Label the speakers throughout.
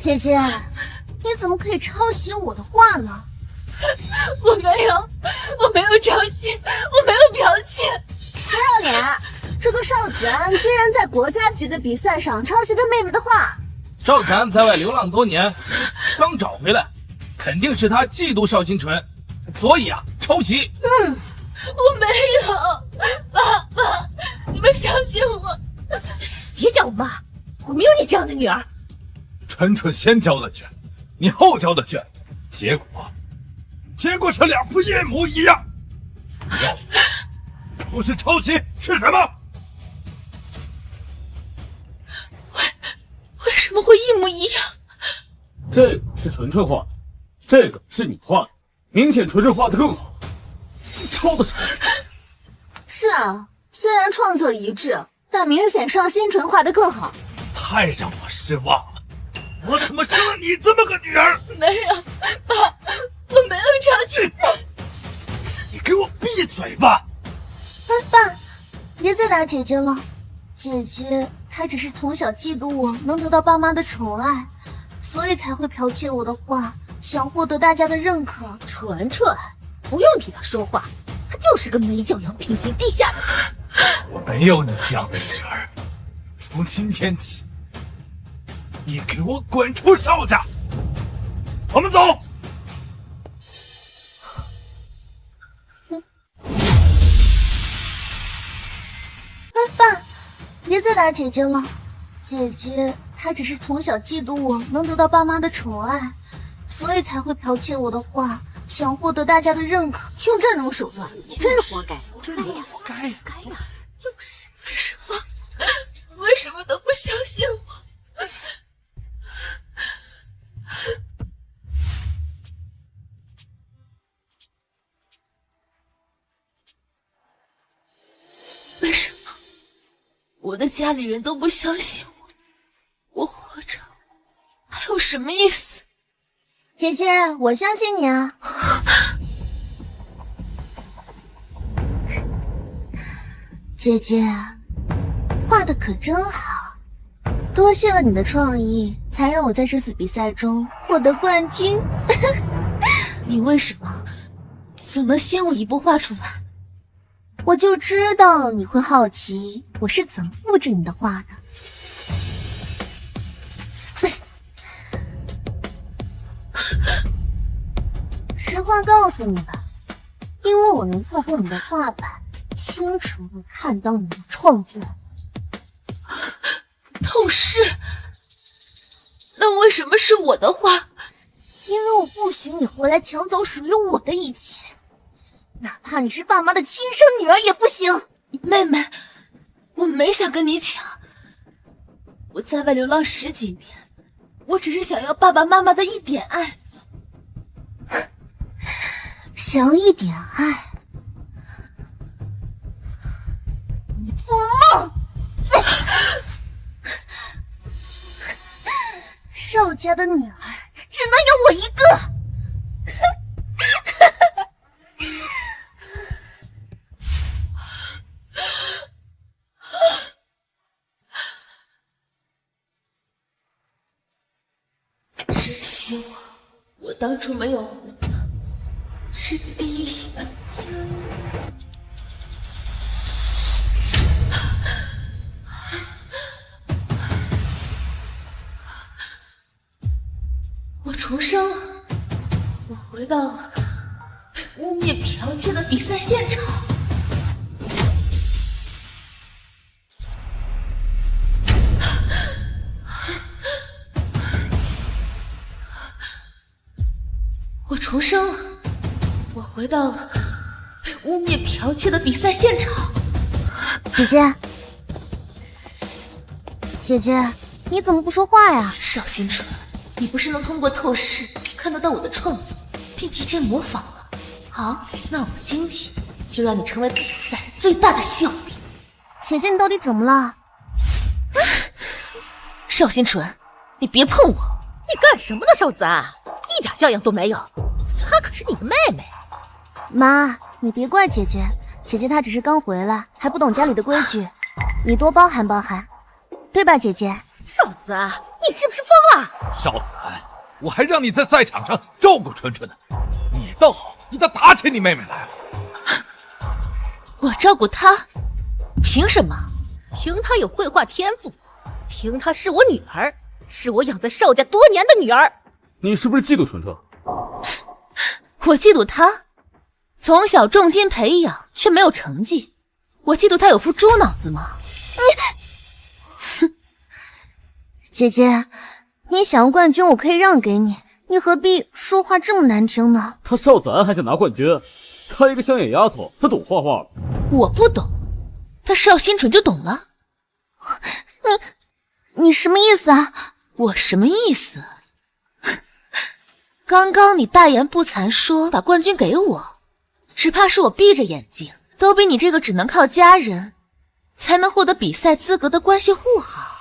Speaker 1: 姐姐，你怎么可以抄袭我的话呢？
Speaker 2: 我没有抄袭，我没有剽窃。
Speaker 1: 不要脸！这个邵子安居然在国家级的比赛上抄袭他妹妹的话。
Speaker 3: 邵子安在外流浪多年，刚找回来，肯定是他嫉妒邵星辰，所以抄袭。
Speaker 2: 我没有，爸，你们相信我。
Speaker 4: 别叫我妈，我没有你这样的女儿。
Speaker 5: 纯纯先交的卷，你后交的卷，结果是两副一模一样。告诉我，不是抄袭是什么？
Speaker 2: 为什么会一模一样？
Speaker 6: 这个是纯纯画的，这个是你画的，明显纯纯画的更好。你抄的什么？
Speaker 1: 是啊，虽然创作一致，但明显邵星辰画的更好。
Speaker 5: 太让我失望了，我怎么生了你这么个女儿？
Speaker 2: 没有，爸，我没有抄袭。
Speaker 5: 你给我闭嘴吧！
Speaker 1: 爸，别再打姐姐了。姐姐她只是从小嫉妒我能得到爸妈的宠爱，所以才会剽窃我的画，想获得大家的认可。
Speaker 4: 纯纯，不用替她说话，她就是个没教养、品行低下的人。
Speaker 5: 我没有你这样的女儿。从今天起，你给我滚出邵家！我们走。
Speaker 1: 爸，别再打姐姐了。姐姐她只是从小嫉妒我能得到爸妈的宠爱，所以才会剽窃我的画，想获得大家的认可。
Speaker 4: 用这种手段，真是活该！
Speaker 5: 真是活该！
Speaker 4: 就是
Speaker 2: 为什么都不相信我？为什么我的家里人都不相信我？我活着还有什么意思？
Speaker 1: 姐姐，我相信你啊。姐姐画的可真好，多谢了你的创意，才让我在这次比赛中获得冠军。
Speaker 2: 你为什么总能先我一步画出来？
Speaker 1: 我就知道你会好奇我是怎么复制你的画的。实话告诉你吧，因为我能透过你的画板清楚地看到你的创作。
Speaker 2: 透视？那为什么是我的画？
Speaker 1: 因为我不许你回来抢走属于我的一切，哪怕你是爸妈的亲生女儿也不行。
Speaker 2: 妹妹，我没想跟你抢，我在外流浪10几年，我只是想要爸爸妈妈的一点爱。
Speaker 1: 想要一点爱？你做梦！邵家的女儿只能有我一个。
Speaker 2: 真希望我当初没有红的是第一把枪。我重生了，我回到了被污蔑剽窃的比赛现场。我重生了，我回到了被污蔑剽窃的比赛现场。
Speaker 1: 姐姐，姐姐，你怎么不说话呀？
Speaker 2: 邵星辰，你不是能通过透视看得到我的创作，并提前模仿吗？好，那我今天就让你成为比赛最大的笑柄。
Speaker 1: 姐姐，你到底怎么了？
Speaker 4: 邵星辰，你别碰我！你干什么呢，邵子安？一点教养都没有。她可是你的妹妹。
Speaker 1: 妈，你别怪姐姐，姐姐她只是刚回来，还不懂家里的规矩，你多包涵包涵，对吧，姐姐？
Speaker 4: 邵子安，你是不是疯了？
Speaker 5: 少子安，我还让你在赛场上照顾纯纯呢，你倒好，你倒打起你妹妹来了。
Speaker 2: 我照顾她，凭什么？
Speaker 4: 凭她有绘画天赋，凭她是我女儿，是我养在邵家多年的女儿。
Speaker 6: 你是不是嫉妒纯纯？
Speaker 2: 我嫉妒她，从小重金培养却没有成绩，我嫉妒她有副猪脑子吗？
Speaker 1: 姐姐，你想要冠军，我可以让给你，你何必说话这么难听呢？
Speaker 6: 他邵子安还想拿冠军，她一个乡野丫头，她懂画画？
Speaker 2: 我不懂，她邵新纯就懂了。
Speaker 1: 你什么意思啊？
Speaker 2: 我什么意思？刚刚你大言不惭说把冠军给我，只怕是我闭着眼睛都比你这个只能靠家人才能获得比赛资格的关系户好。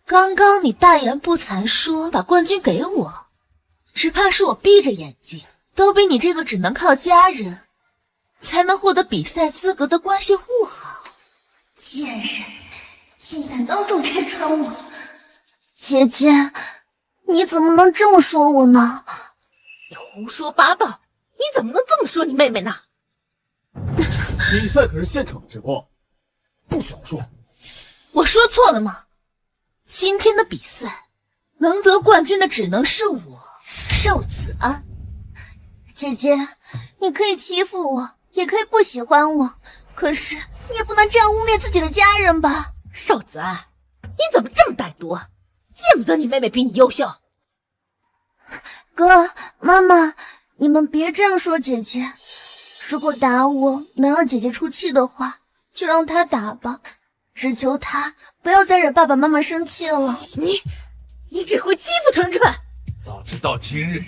Speaker 2: 刚刚你大言不惭说把冠军给我，只怕是我闭着眼睛都比你这个只能靠家人才能获得比赛资格的关系户好。
Speaker 1: 贱人，竟敢当众拆穿我！姐姐，你怎么能这么说我呢？
Speaker 4: 你胡说八道！你怎么能这么说你妹妹呢？
Speaker 6: 比赛可是现场直播，不许胡说！
Speaker 2: 我说错了吗？今天的比赛能得冠军的只能是我，邵子安。
Speaker 1: 姐姐，你可以欺负我，也可以不喜欢我，可是你也不能这样污蔑自己的家人吧？
Speaker 4: 邵子安，你怎么这么歹毒？见不得你妹妹比你优秀。
Speaker 1: 哥，妈妈，你们别这样说姐姐。如果打我能让姐姐出气的话，就让她打吧。只求她不要再惹爸爸妈妈生气了。
Speaker 4: 你只会欺负纯纯。
Speaker 5: 早知道今日，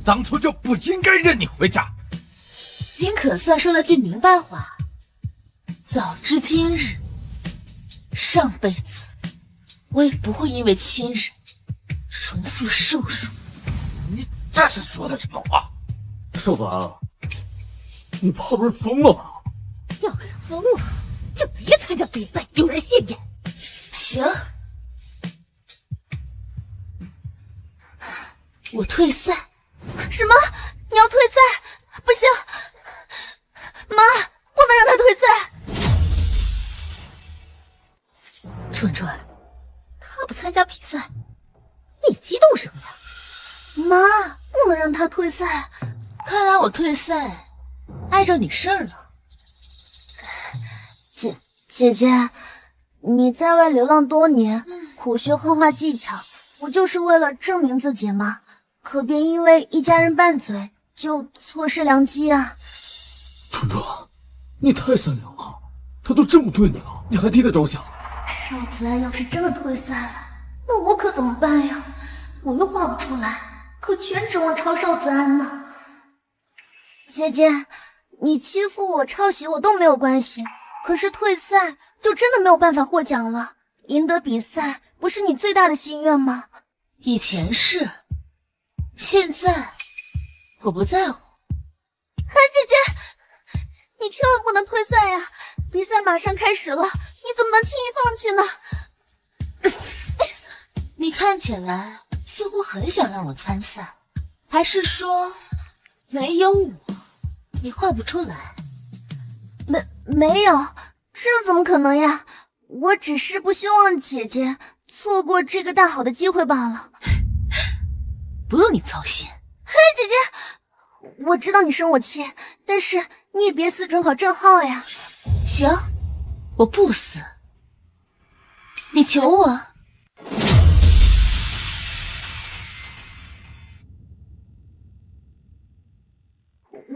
Speaker 5: 当初就不应该认你回家。
Speaker 2: 您可算说了句明白话。早知今日，上辈子我也不会因为亲人重复受辱。
Speaker 5: 你这是说的什么话？
Speaker 6: 邵子安，你怕不是疯了吧？
Speaker 4: 要是疯了，就别参加比赛，丢人现眼。
Speaker 2: 行，我退赛。
Speaker 1: 什么？你要退赛？不行，妈，不能让他退赛。
Speaker 4: 纯纯，他不参加比赛，你激动什么呀？
Speaker 1: 妈，不能让他退赛。
Speaker 2: 看来我退赛碍着你事儿了。
Speaker 1: 姐姐，你在外流浪多年，苦学画画技巧，不就是为了证明自己吗？可别因为一家人拌嘴就错失良机啊！
Speaker 6: 纯纯，你太善良了，他都这么对你了，你还替他着想。
Speaker 1: 邵子安要是真的退赛了，那我可怎么办呀？我又画不出来，可全指望抄邵子安呢。姐姐，你欺负我、抄袭我都没有关系，可是退赛就真的没有办法获奖了。赢得比赛不是你最大的心愿吗？
Speaker 2: 以前是，现在我不在乎。
Speaker 1: 姐姐，你千万不能退赛呀！比赛马上开始了，你怎么能轻易放弃呢？
Speaker 2: 你看起来似乎很想让我参赛，还是说没有我你画不出来？
Speaker 1: 没有，这怎么可能呀？我只是不希望姐姐错过这个大好的机会罢了。
Speaker 2: 不用你操心。
Speaker 1: 姐姐，我知道你生我气，但是你也别死准考正号呀。
Speaker 2: 行，我不死。你求我。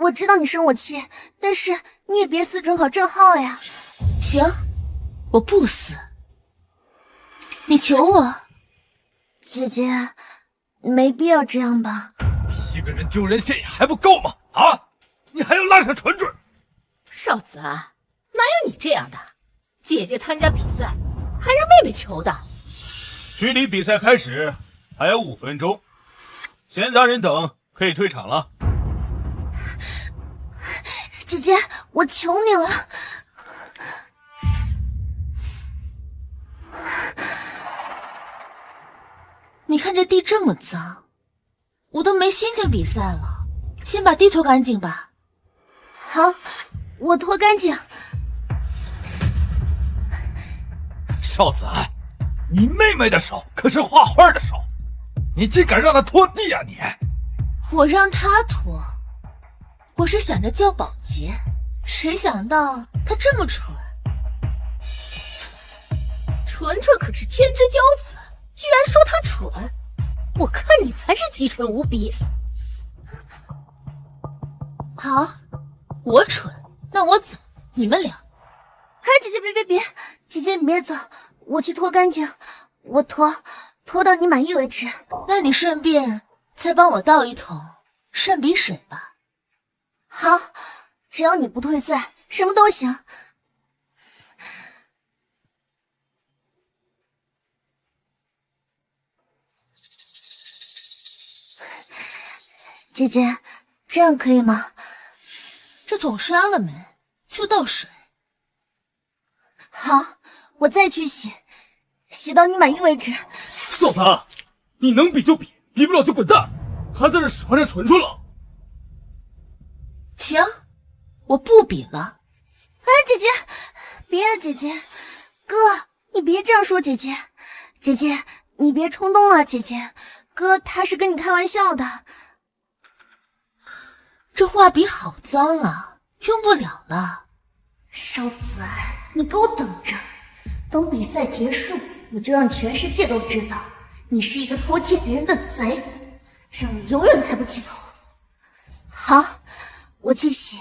Speaker 1: 我知道你生我气，但是你也别死准考正号呀。
Speaker 2: 行，我不死。你求我。
Speaker 1: 姐姐，没必要这样吧？
Speaker 5: 一个人丢人现眼还不够吗？啊，你还要拉上纯纯？
Speaker 4: 邵子安，哪有你这样的？姐姐参加比赛，还让妹妹求的。
Speaker 5: 距离比赛开始还有5分钟，闲杂人等可以退场了。
Speaker 1: 姐姐，我求你了。
Speaker 2: 你看这地这么脏，我都没心情比赛了，先把地拖干净吧。
Speaker 1: 好，我拖干净。
Speaker 5: 少子安，你妹妹的手可是画画的手，你竟敢让她拖地啊你！
Speaker 2: 我让她拖，我是想着叫保洁，谁想到她这么蠢。
Speaker 4: 纯纯可是天之骄子，居然说他蠢，我看你才是鸡蠢无比。
Speaker 2: 好，我蠢，那我走，你们俩。
Speaker 1: 哎，姐姐别，姐姐你别走，我去拖干净，我拖到你满意为止。
Speaker 2: 那你顺便再帮我倒一桶涮笔水吧。
Speaker 1: 好，只要你不退赛，什么都行。姐姐，这样可以吗？
Speaker 2: 这桶刷了没？就倒水。
Speaker 1: 好，我再去洗，洗到你满意为止。
Speaker 6: 少子安，你能比就比，比不了就滚蛋，还在这使唤着纯纯了。
Speaker 2: 行，我不比了。
Speaker 1: 哎，姐姐，别啊，姐姐，哥，你别这样说姐姐，姐姐，你别冲动啊，姐姐，哥他是跟你开玩笑的。
Speaker 2: 这画笔好脏啊，用不了了。
Speaker 1: 少子安，你给我等着，等比赛结束，我就让全世界都知道你是一个偷窃别人的贼，让你永远抬不起头。好，我去洗。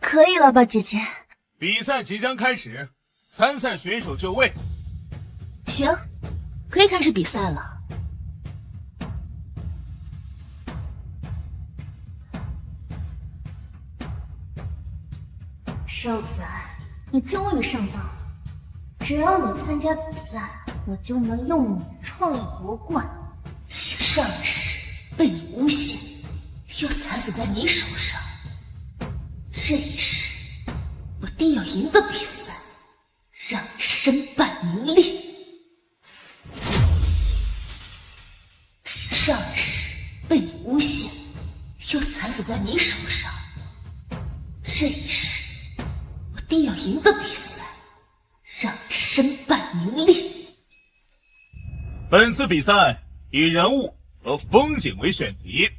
Speaker 1: 可以了吧，姐姐？
Speaker 7: 比赛即将开始，参赛选手就位。
Speaker 2: 行，可以开始比赛了。
Speaker 1: 少子安，你终于上当了！只要你参加比赛，我就能用你的创意夺冠。
Speaker 2: 上一世被你诬陷，又惨死在你手上。这一世，我定要赢得比赛，让你身败名裂。上一世被你诬陷，又惨死在你手上。这一世，我定要赢得比赛，让你身败名裂。
Speaker 7: 本次比赛以人物和风景为选题，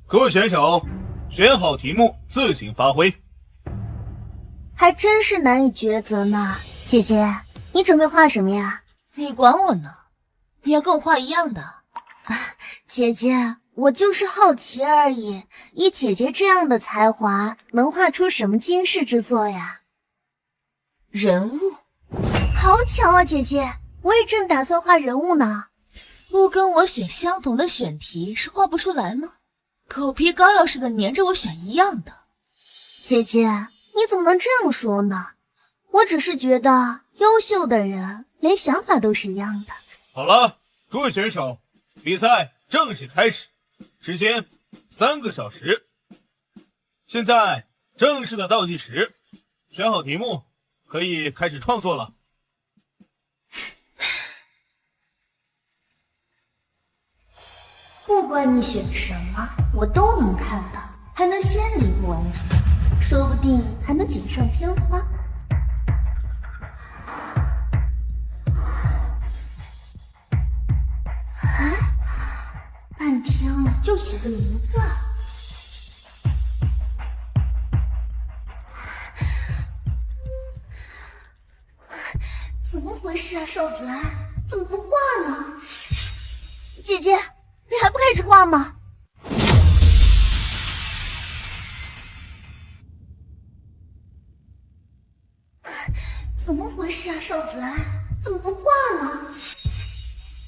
Speaker 7: 各位选手选好题目自行发挥。
Speaker 1: 还真是难以抉择呢。姐姐，你准备画什么呀？
Speaker 2: 你管我呢？你要跟我画一样的。
Speaker 1: 姐姐，我就是好奇而已。以姐姐这样的才华，能画出什么惊世之作呀？
Speaker 2: 人物？
Speaker 1: 好巧啊，姐姐，我也正打算画人物呢。
Speaker 2: 不跟我选相同的选题是画不出来吗？狗皮膏药似的粘着我选一样的。
Speaker 1: 姐姐，你怎么能这样说呢？我只是觉得优秀的人连想法都是一样的。
Speaker 7: 好了，诸位选手，比赛正式开始，时间3个小时。现在正式的倒计时，选好题目，可以开始创作了。
Speaker 1: 不管你选什么，我都能看到，还能先领一步完成，说不定还能锦上添花。半天了，就写个名字。怎么回事啊，少子安，怎么不画呢？姐姐，你还不开始画吗？怎么回事啊，少子安，怎么不画呢？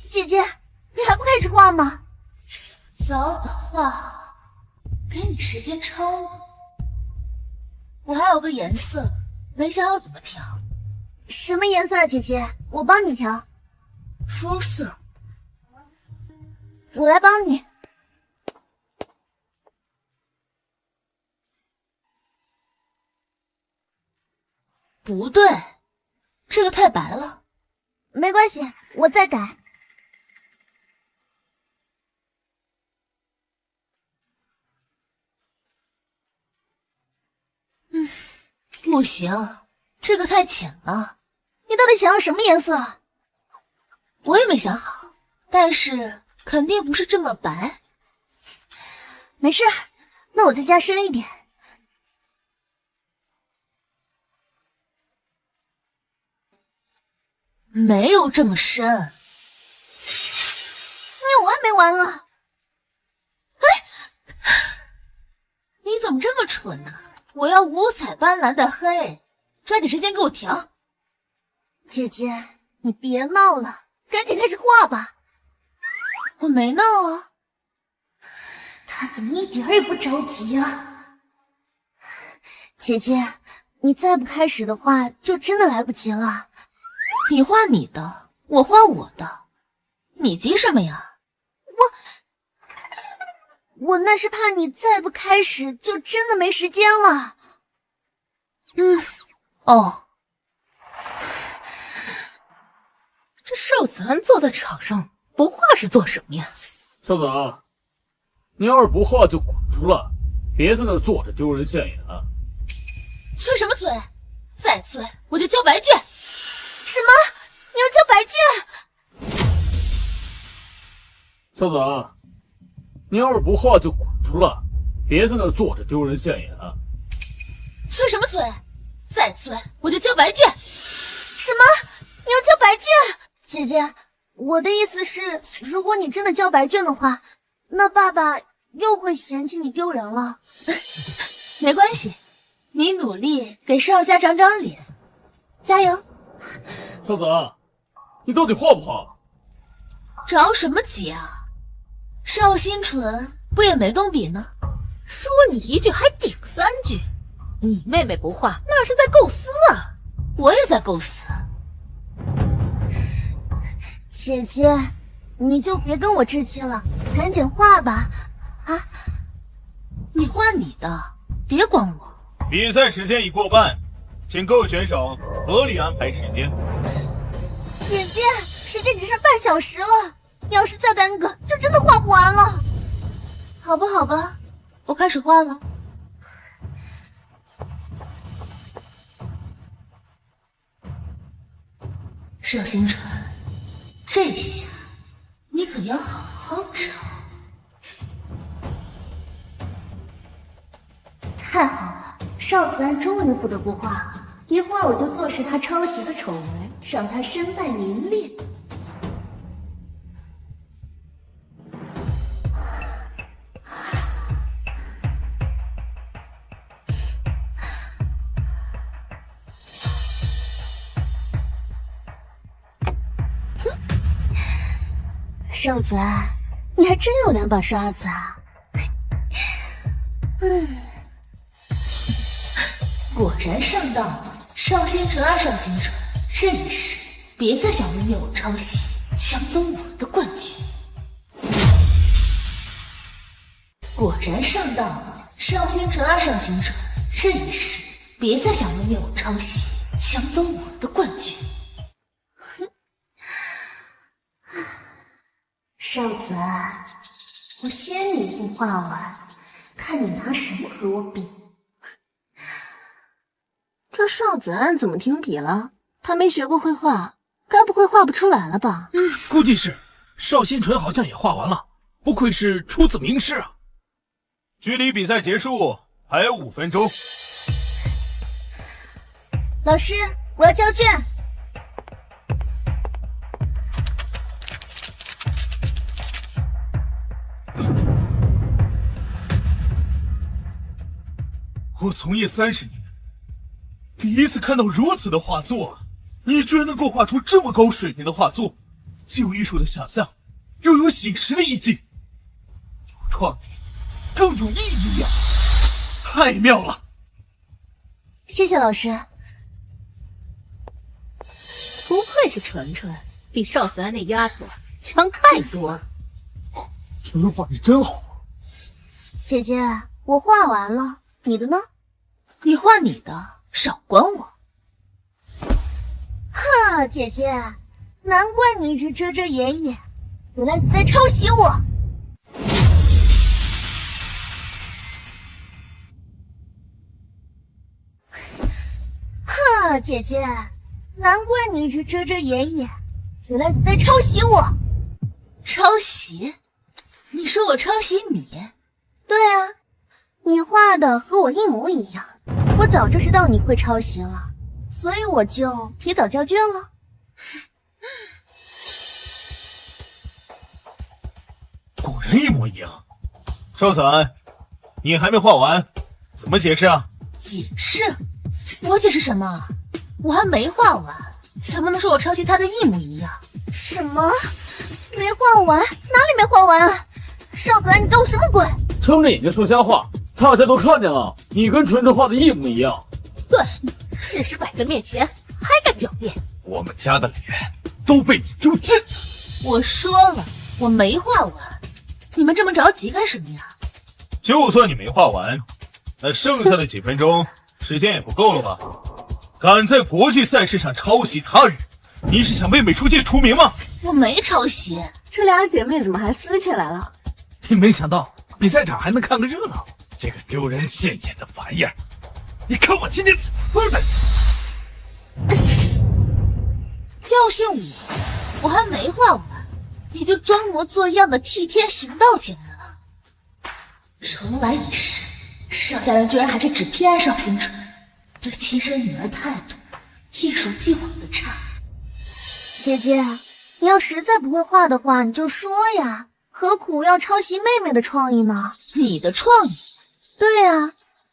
Speaker 1: 姐姐，你还不开始画吗？
Speaker 2: 早早画好，给你时间抄呢。我还有个颜色，没想好怎么调。
Speaker 1: 什么颜色啊，姐姐？我帮你调。
Speaker 2: 肤色，
Speaker 1: 我来帮你。
Speaker 2: 不对，这个太白了。
Speaker 1: 没关系，我再改。
Speaker 2: 不行，这个太浅了。
Speaker 1: 你到底想要什么颜色？
Speaker 2: 我也没想好，但是肯定不是这么白。
Speaker 1: 没事，那我再加深一点。
Speaker 2: 没有这么深。
Speaker 1: 你完没完了？
Speaker 2: 你怎么这么蠢呢？我要五彩斑斓的黑，抓紧时间给我调。
Speaker 1: 姐姐，你别闹了，赶紧开始画吧。
Speaker 2: 我没闹啊。
Speaker 1: 他怎么一点也不着急啊？姐姐，你再不开始的话，就真的来不及了。
Speaker 2: 你画你的，我画我的，你急什么呀？
Speaker 1: 我那是怕你再不开始，就真的没时间了。
Speaker 2: 哦，
Speaker 4: 这少子安坐在场上不画是做什么呀？
Speaker 6: 少子安，你要是不画就滚出来，别在那儿坐着丢人现眼。
Speaker 2: 催什么催？再催我就交白卷。
Speaker 1: 什么？你要交白卷？
Speaker 6: 少子安，你要是不画就滚出来，别在那儿坐着丢人现眼。
Speaker 2: 催什么催？再催我就交白卷。
Speaker 1: 什么？你要交白卷？姐姐，我的意思是，如果你真的交白卷的话，那爸爸又会嫌弃你丢人了。
Speaker 2: 没关系，你努力给少家长长脸，加油。
Speaker 6: 少子安，你到底画不画？
Speaker 2: 着什么急啊？邵新纯不也没动笔呢？
Speaker 4: 说你一句还顶三句，你妹妹不画那是在构思啊。
Speaker 2: 我也在构思。
Speaker 1: 姐姐，你就别跟我置气了，赶紧画吧。啊，
Speaker 2: 你画你的，别管我。
Speaker 7: 比赛时间已过半，请各位选手合理安排时间。
Speaker 1: 姐姐，时间只剩半小时了，你要是再耽搁，就真的画不完了。
Speaker 2: 好吧，好吧，我开始画了。邵星辰，这下你可要好好找。
Speaker 1: 太好了，邵子安终于不得不画，一会儿我就坐实他抄袭的丑闻，让他身败名裂。邵子安，你还真有两把刷子啊！
Speaker 2: 果然上当了，邵星辰啊，邵星辰，这一世别再想污蔑我抄袭，抢走我的冠军。果然上当了，邵星辰啊，邵星辰，这一世别再想污蔑我抄袭，抢走我的冠军。
Speaker 1: 邵子安，我先你一步画完，看你拿什么和我比。
Speaker 8: 这邵子安怎么停笔了？他没学过绘画，该不会画不出来了吧？
Speaker 3: 估计是。邵新纯好像也画完了，不愧是出自名师啊。
Speaker 7: 距离比赛结束还有5分钟。
Speaker 1: 老师，我要交卷。
Speaker 7: 我从业30年，第一次看到如此的画作，你居然能够画出这么高水平的画作，既有艺术的想象，又有写实的意境，有创意，更有意义啊！太妙了！
Speaker 1: 谢谢老师。
Speaker 4: 不愧是纯纯，比邵子安那丫头强太多了。
Speaker 6: 纯纯画的真好啊！
Speaker 1: 姐姐，我画完了，你的呢？
Speaker 2: 你画你的，少管我。
Speaker 1: 哈，姐姐，难怪你一直遮遮掩掩，原来你在抄袭我。哈，姐姐，难怪你一直遮遮掩掩，原来你在抄袭我。
Speaker 2: 抄袭？你说我抄袭你？
Speaker 1: 对啊，你画的和我一模一样，我早就知道你会抄袭了，所以我就提早交卷了。
Speaker 7: 果然一模一样。少伞，你还没画完，怎么解释啊？
Speaker 2: 解释？我解释什么？我还没画完，怎么能说我抄袭他的一模一样？
Speaker 1: 什么？没画完？哪里没画完啊？少子安，你搞什么鬼？
Speaker 6: 睁着眼睛说瞎话，大家都看见了，你跟纯纯画的一模一样。
Speaker 4: 对，事实摆在面前，还敢狡辩？
Speaker 5: 我们家的脸都被你丢尽。
Speaker 2: 我说了，我没画完，你们这么着急干什么呀？
Speaker 7: 就算你没画完，那剩下的几分钟时间也不够了吧？敢在国际赛事上抄袭他人，你是想为美术界除名吗？
Speaker 2: 我没抄袭。
Speaker 8: 这俩姐妹怎么还撕起来了？
Speaker 3: 没想到比赛场还能看个热闹，
Speaker 5: 这个丢人现眼的玩意儿，你看我今天怎么的！
Speaker 2: 教训我还没画完，你就装模作样的替天行道进来了。重来一世，邵家人居然还是只偏爱邵星辰，对亲生女儿态度一如既往的差。
Speaker 1: 姐姐，你要实在不会画的话，你就说呀，何苦要抄袭妹妹的创意呢？
Speaker 2: 你的创意？
Speaker 1: 对啊，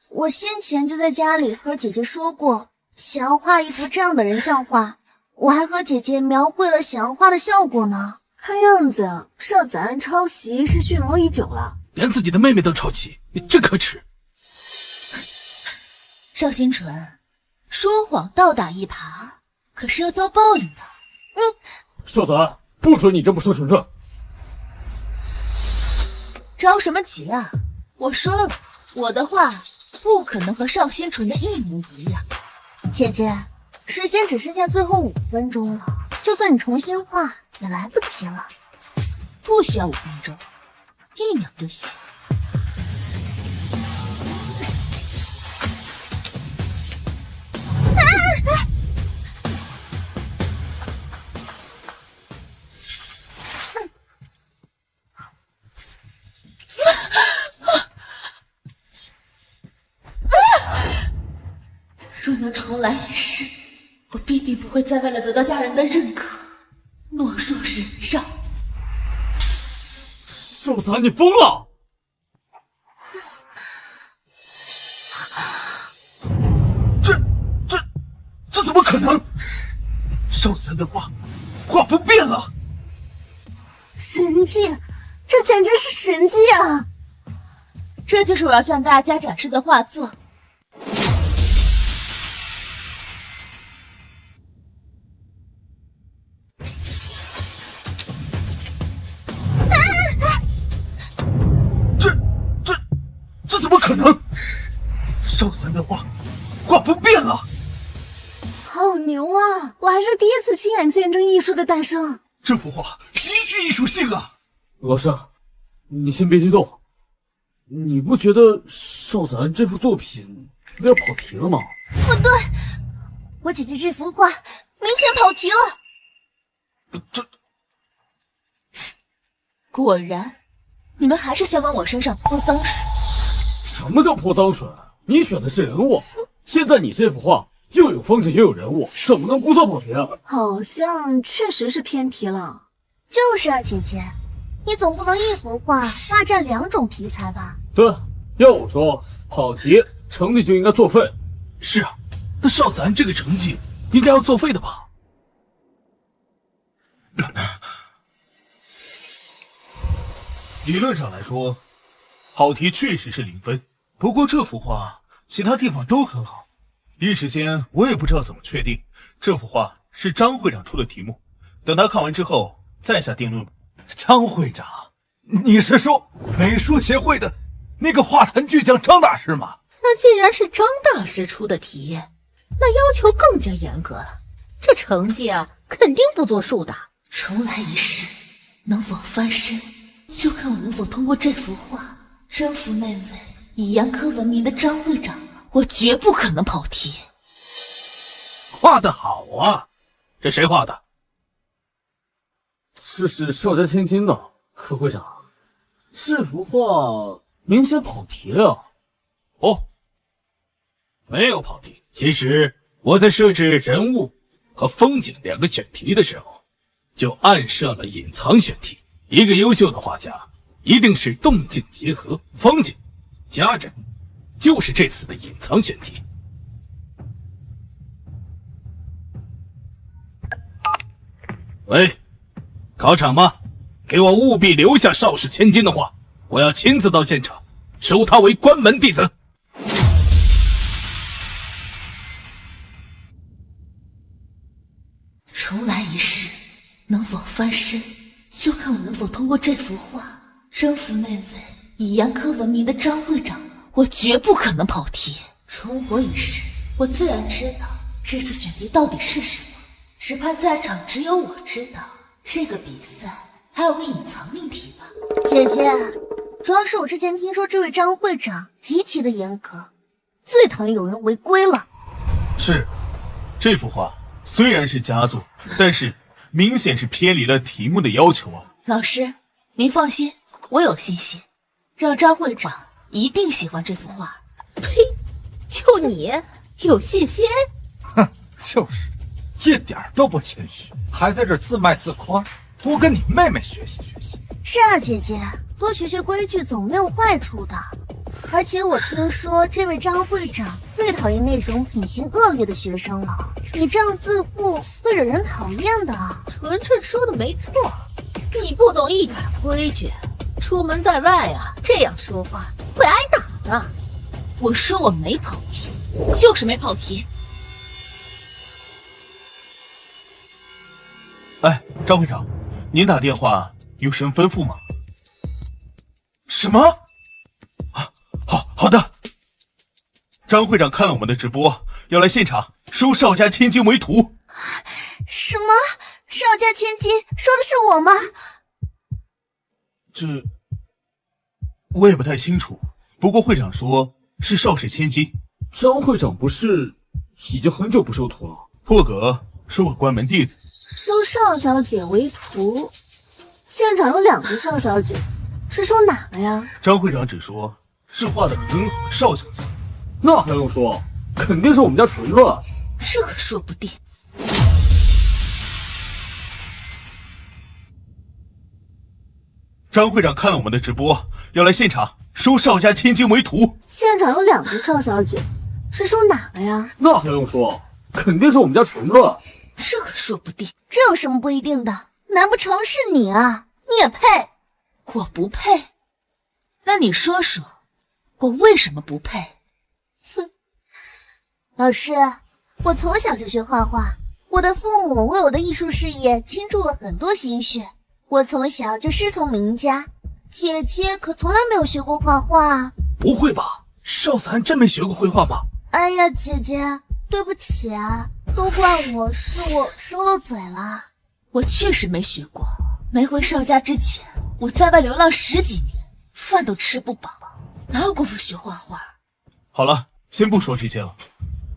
Speaker 1: 我先前就在家里和姐姐说过，想要画一幅这样的人像画，我还和姐姐描绘了想要画的效果呢。
Speaker 8: 看样子邵子安抄袭是蓄谋已久了，
Speaker 3: 连自己的妹妹都抄袭，你真可耻！
Speaker 2: 邵星辰，说谎倒打一耙，可是要遭报应的。
Speaker 6: 邵子安，不准你这么说纯纯。
Speaker 2: 着什么急啊？我说了，我的画不可能和邵星辰的一模一样。
Speaker 1: 姐姐，时间只剩下最后5分钟了，就算你重新画也来不及了。
Speaker 2: 不需要5分钟，1秒就行。若能重来一世，我必定不会再为了得到家人的认可，懦弱忍让。
Speaker 6: 邵子安，你疯了！
Speaker 7: 这怎么可能？邵子安的画风变了，
Speaker 1: 神迹，这简直是神迹啊！
Speaker 2: 这就是我要向大家展示的画作。
Speaker 7: 这怎么可能？邵子安的画风变了，
Speaker 8: 好牛啊！我还是第一次亲眼见证艺术的诞生。
Speaker 7: 这幅画极具艺术性啊！
Speaker 6: 老师，你先别激动，你不觉得邵子安这幅作品有点跑题了吗？
Speaker 1: 不对，我姐姐这幅画明显跑题了。
Speaker 2: 果然，你们还是想往我身上泼脏水。
Speaker 6: 什么叫泼脏水？你选的是人物，现在你这幅画又有风景又有人物，怎么能不算跑题啊？
Speaker 8: 好像确实是偏题了。
Speaker 1: 就是啊，姐姐，你总不能一幅画霸占2种题材吧？
Speaker 6: 对，要我说，跑题成绩就应该作废。
Speaker 3: 是啊，那邵子安这个成绩应该要作废的吧？
Speaker 7: 理论上来说，跑题确实是0分。不过这幅画其他地方都很好，一时间我也不知道怎么确定这幅画是张会长出的题目。等他看完之后再下定论。
Speaker 3: 张会长，
Speaker 5: 你是说美术协会的那个画坛巨匠张大师吗？
Speaker 4: 那既然是张大师出的题，那要求更加严格了。这成绩啊，肯定不作数的。
Speaker 2: 重来一世，能否翻身，就看我能否通过这幅画征服那位以严苛闻名的张会长。我绝不可能跑题。
Speaker 3: 画得好啊！这谁画的？
Speaker 6: 这是邵家千金的，柯会长。这幅画明显跑题了。
Speaker 3: 哦，没有跑题。其实我在设置人物和风景2个选题的时候，就暗设了隐藏选题。一个优秀的画家，一定是动静结合，风景加人，就是这次的隐藏选题。喂，考场吗？给我务必留下邵氏千金的画，我要亲自到现场，收他为关门弟子。
Speaker 2: 重来一世，能否翻身，就看我能否通过这幅画征服那位以严苛闻名的张会长。我绝不可能跑题。重活一世，我自然知道这次选题到底是什么，只怕在场只有我知道这个比赛还有个隐藏命题吧。
Speaker 1: 姐姐，主要是我之前听说这位张会长极其的严格，最讨厌有人违规了。
Speaker 7: 是，这幅画虽然是佳作，但是明显是偏离了题目的要求啊。
Speaker 2: 老师，您放心，我有信心，让张会长一定喜欢这幅画。
Speaker 4: 呸！就你有信心？
Speaker 5: 哼，就是，一点都不谦虚，还在这自卖自夸。多跟你妹妹学习学习。
Speaker 1: 是啊，姐姐，多学学规矩总没有坏处的。而且我听说这位张会长最讨厌那种品行恶劣的学生了，你这样自负会惹人讨厌的。
Speaker 4: 纯纯说的没错，你不懂一点规矩，出门在外啊，这样说话会挨打的。
Speaker 2: 我说我没跑题，就是没跑题。
Speaker 7: 哎，张会长，您打电话有什么吩咐吗？什么？啊，好的。张会长看了我们的直播，要来现场收邵家千金为徒。
Speaker 1: 什么？邵家千金？说的是我吗？
Speaker 7: 这我也不太清楚，不过会长说是邵氏千金。
Speaker 6: 张会长不是已经很久不收徒了？
Speaker 7: 破格收了关门弟子。
Speaker 8: 收邵小姐为徒，现场有2个邵小姐，是收哪个呀？
Speaker 7: 张会长只说是画得很好的邵小姐。
Speaker 6: 那还用说，肯定是我们家纯乐。
Speaker 2: 这可说不定。
Speaker 7: 张会长看了我们的直播，要来现场收邵家千金为徒。
Speaker 8: 现场有2个邵小姐，是收哪个呀？
Speaker 6: 那还用说，肯定是我们家纯乐。
Speaker 2: 这可说不定。
Speaker 1: 这有什么不一定的？难不成是你啊？你也配？
Speaker 2: 我不配？那你说说，我为什么不配？
Speaker 1: 哼，老师，我从小就学画画，我的父母为我的艺术事业倾注了很多心血，我从小就师从名家。姐姐可从来没有学过画画。
Speaker 3: 不会吧？邵子涵真没学过绘画吗？
Speaker 1: 哎呀，姐姐，对不起啊，都怪我，是我说漏嘴了。
Speaker 2: 我确实没学过，没回邵家之前，我在外流浪10几年，饭都吃不饱，哪有功夫学画画？
Speaker 7: 好了，先不说这些了。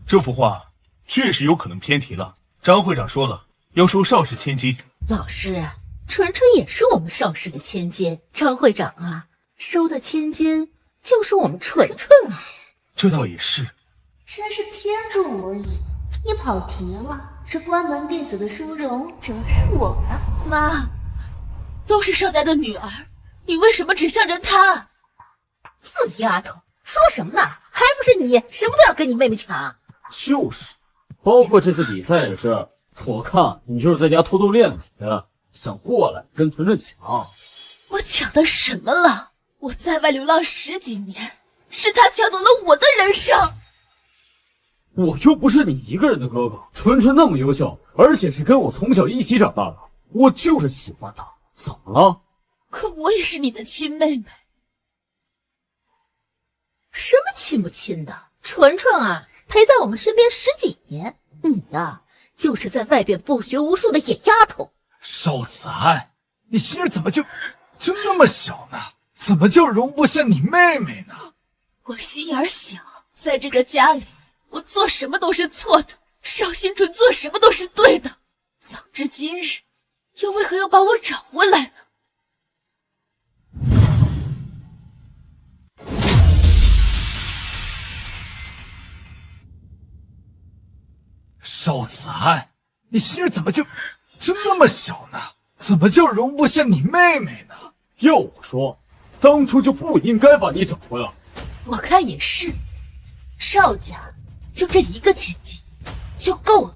Speaker 7: 这幅画确实有可能偏题了。张会长说了，要收邵氏千金。
Speaker 4: 老师，纯纯也是我们邵氏的千金，张会长啊，收的千金就是我们纯纯啊。
Speaker 7: 这倒也是，
Speaker 1: 真是天助我也！你跑题了，这关门弟子的殊荣正是我的。
Speaker 2: 妈，都是邵家的女儿，你为什么只向着她？
Speaker 4: 死丫头，说什么呢？还不是你什么都要跟你妹妹抢？
Speaker 6: 就是，包括这次比赛也是，我看你就是在家偷偷练级，想过来跟纯纯抢。
Speaker 2: 我抢的什么了？我在外流浪10几年，是他抢走了我的人生。
Speaker 6: 我又不是你一个人的哥哥，纯纯那么优秀，而且是跟我从小一起长大的，我就是喜欢她，怎么了？
Speaker 2: 可我也是你的亲妹妹。
Speaker 4: 什么亲不亲的？纯纯啊，陪在我们身边10几年，你呀，就是在外边不学无术的野丫头。
Speaker 5: 邵子安，你心儿怎么就那么小呢？怎么就容不下你妹妹呢？
Speaker 2: 我心眼小，在这个家里，我做什么都是错的，邵新纯做什么都是对的。早知今日，又为何要把我找回来呢？
Speaker 5: 邵子安，你心儿怎么就那么小呢？怎么就容不下你妹妹呢？
Speaker 6: 要我说，当初就不应该把你找回来。
Speaker 2: 我看也是，邵家就这一个千金就够了，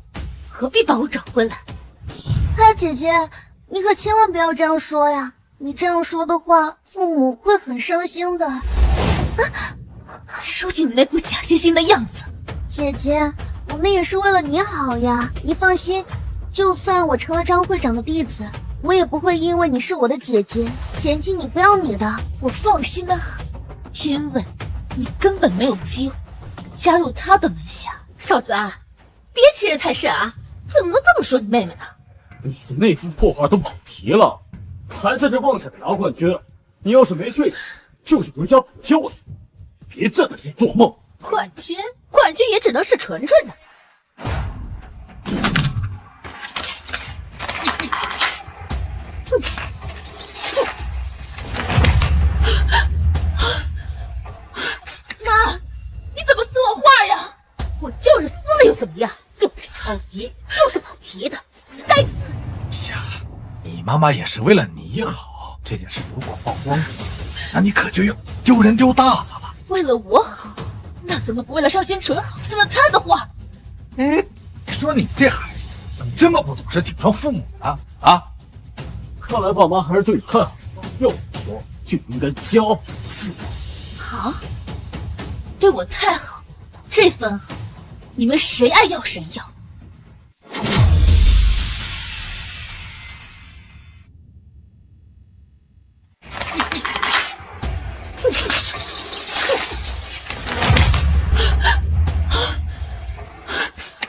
Speaker 2: 何必把我找回来？
Speaker 1: 哎，姐姐，你可千万不要这样说呀！你这样说的话，父母会很伤心的。
Speaker 2: 收起你那副假惺惺的样子。
Speaker 1: 姐姐，我那也是为了你好呀，你放心，就算我成了张会长的弟子，我也不会因为你是我的姐姐嫌弃你不要你的。
Speaker 2: 我放心的很，因为你根本没有机会加入他的门下。
Speaker 4: 少子安，别欺人太甚啊！怎么能这么说你妹妹呢？
Speaker 6: 你的那副破话都跑题了，还在这妄想着拿冠军。你要是没睡醒，就去回家补觉去，别真的是做梦。
Speaker 4: 冠军也只能是纯纯的。
Speaker 2: 妈，你怎么撕我画呀？
Speaker 4: 我就是撕了又怎么样？又是抄袭，又是跑题的，该死！
Speaker 5: 呀，你妈妈也是为了你好，这件事如果曝光出去，那你可就要丢人丢大发了。
Speaker 2: 为了我好，那怎么不为了邵新纯好，撕了他的画？
Speaker 5: 你说你这孩子怎么这么不懂事，顶撞父母呢？啊！
Speaker 6: 看来爸妈还是对你太好，要我说就应该加粉刺。
Speaker 2: 好，对我太好，这份好，你们谁爱要谁要。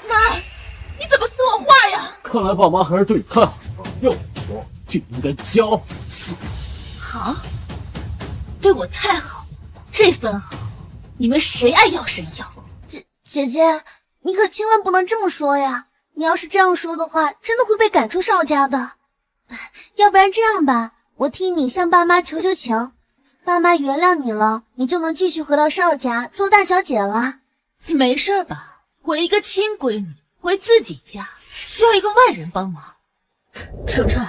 Speaker 2: 妈，你怎么撕我画呀？
Speaker 6: 看来爸妈还是对你太好，要我说就应该加粉刺。
Speaker 2: 好，对我太好，这份好，你们谁爱要谁要。
Speaker 1: 姐姐，你可千万不能这么说呀！你要是这样说的话，真的会被赶出邵家的。要不然这样吧，我替你向爸妈求求情，爸妈原谅你了，你就能继续回到邵家做大小姐了。
Speaker 2: 你没事吧？我一个亲闺女回自己家，需要一个外人帮忙。
Speaker 4: 纯纯，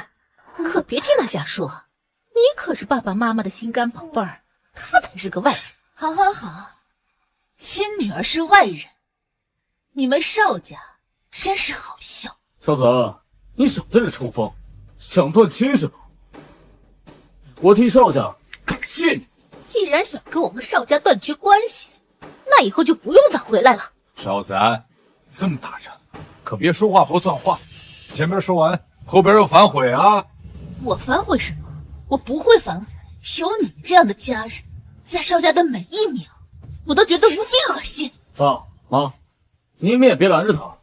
Speaker 4: 可别听他瞎说，你可是爸爸妈妈的心肝宝贝儿，他才是个外人。
Speaker 2: 好好好，亲女儿是外人，你们邵家真是好笑。
Speaker 6: 少子安，你少在这抽风，想断亲是吧？我替邵家感谢你。
Speaker 4: 既然想跟我们邵家断绝关系，那以后就不用再回来了。
Speaker 5: 邵子安，这么大人，可别说话不算话，前边说完，后边又反悔啊！
Speaker 2: 我反悔什么？我不会反悔。有你们这样的家人，在邵家的每一秒，我都觉得无比恶心。
Speaker 6: 爸妈，你们也别拦着他。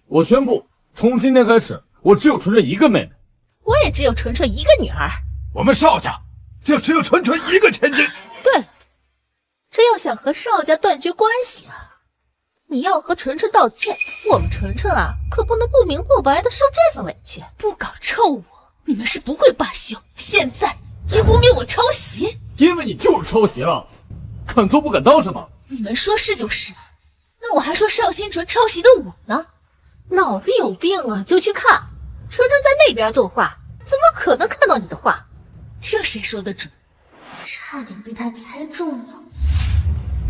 Speaker 6: 我宣布，从今天开始，我只有纯纯一个妹妹。
Speaker 4: 我也只有纯纯一个女儿。
Speaker 5: 我们邵家就只有纯纯一个千金。
Speaker 4: 对，这要想和邵家断绝关系啊，你要和纯纯道歉。我们纯纯啊，可不能不明不白的受这份委屈。
Speaker 2: 不搞臭我，你们是不会罢休。现在也污蔑我抄袭，
Speaker 6: 因为你就是抄袭了，敢做不敢当是吗？
Speaker 2: 你们说是就是，那我还说邵新纯抄袭的我呢？
Speaker 4: 脑子有病啊，就去看。纯纯在那边作画，怎么可能看到你的画？
Speaker 2: 这谁说的准？
Speaker 1: 差点被他猜中了。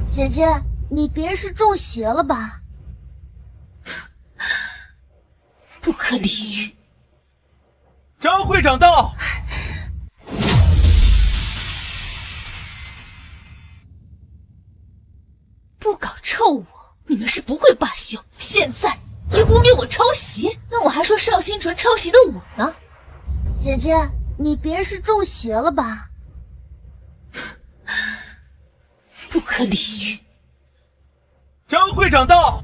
Speaker 1: 姐姐，你别是中邪了吧？
Speaker 2: 不可理喻。
Speaker 7: 张会长到。
Speaker 2: 不搞臭我，你们是不会罢休。现在也污蔑我抄袭，那我还说邵新纯抄袭的我呢？
Speaker 1: 姐姐，你别是中邪了吧？
Speaker 2: 不可理喻。
Speaker 7: 张会长到！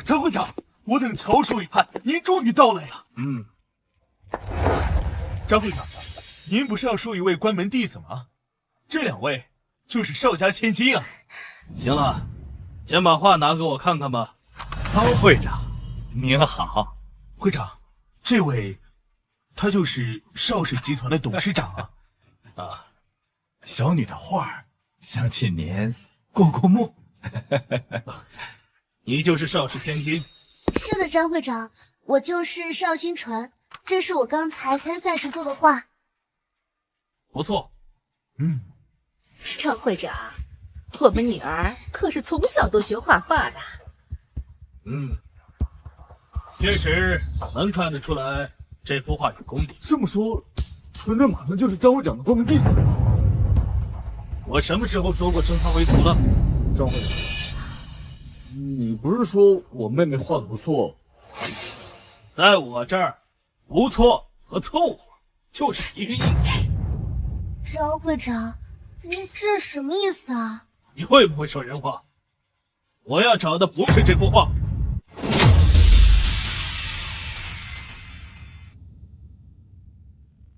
Speaker 7: 张会长，我等翘首以盼，您终于到了呀！张会长，您不是要收一位关门弟子吗？这2位就是邵家千金啊！
Speaker 3: 行了，先把画拿给我看看吧。
Speaker 5: 张会长，您好。
Speaker 7: 会长，这位他就是邵氏集团的董事长啊！
Speaker 5: 小女的画儿，想请您过过目。
Speaker 3: 你就是邵氏千金？
Speaker 1: 是的，张会长，我就是邵星纯，这是我刚才参赛时做的画。
Speaker 3: 不错。
Speaker 4: 张会长，我们女儿可是从小都学画画的。
Speaker 3: 确实能看得出来这幅画有功底。
Speaker 6: 这么说，纯纯马上就是张会长的关门弟子了。
Speaker 3: 我什么时候说过升他为徒了？
Speaker 6: 张会长，你不是说我妹妹画的不错？
Speaker 3: 在我这儿，不错和凑合就是一个意思。
Speaker 1: 张会长，您这什么意思啊？
Speaker 3: 你会不会说人话？我要找的不是这幅画。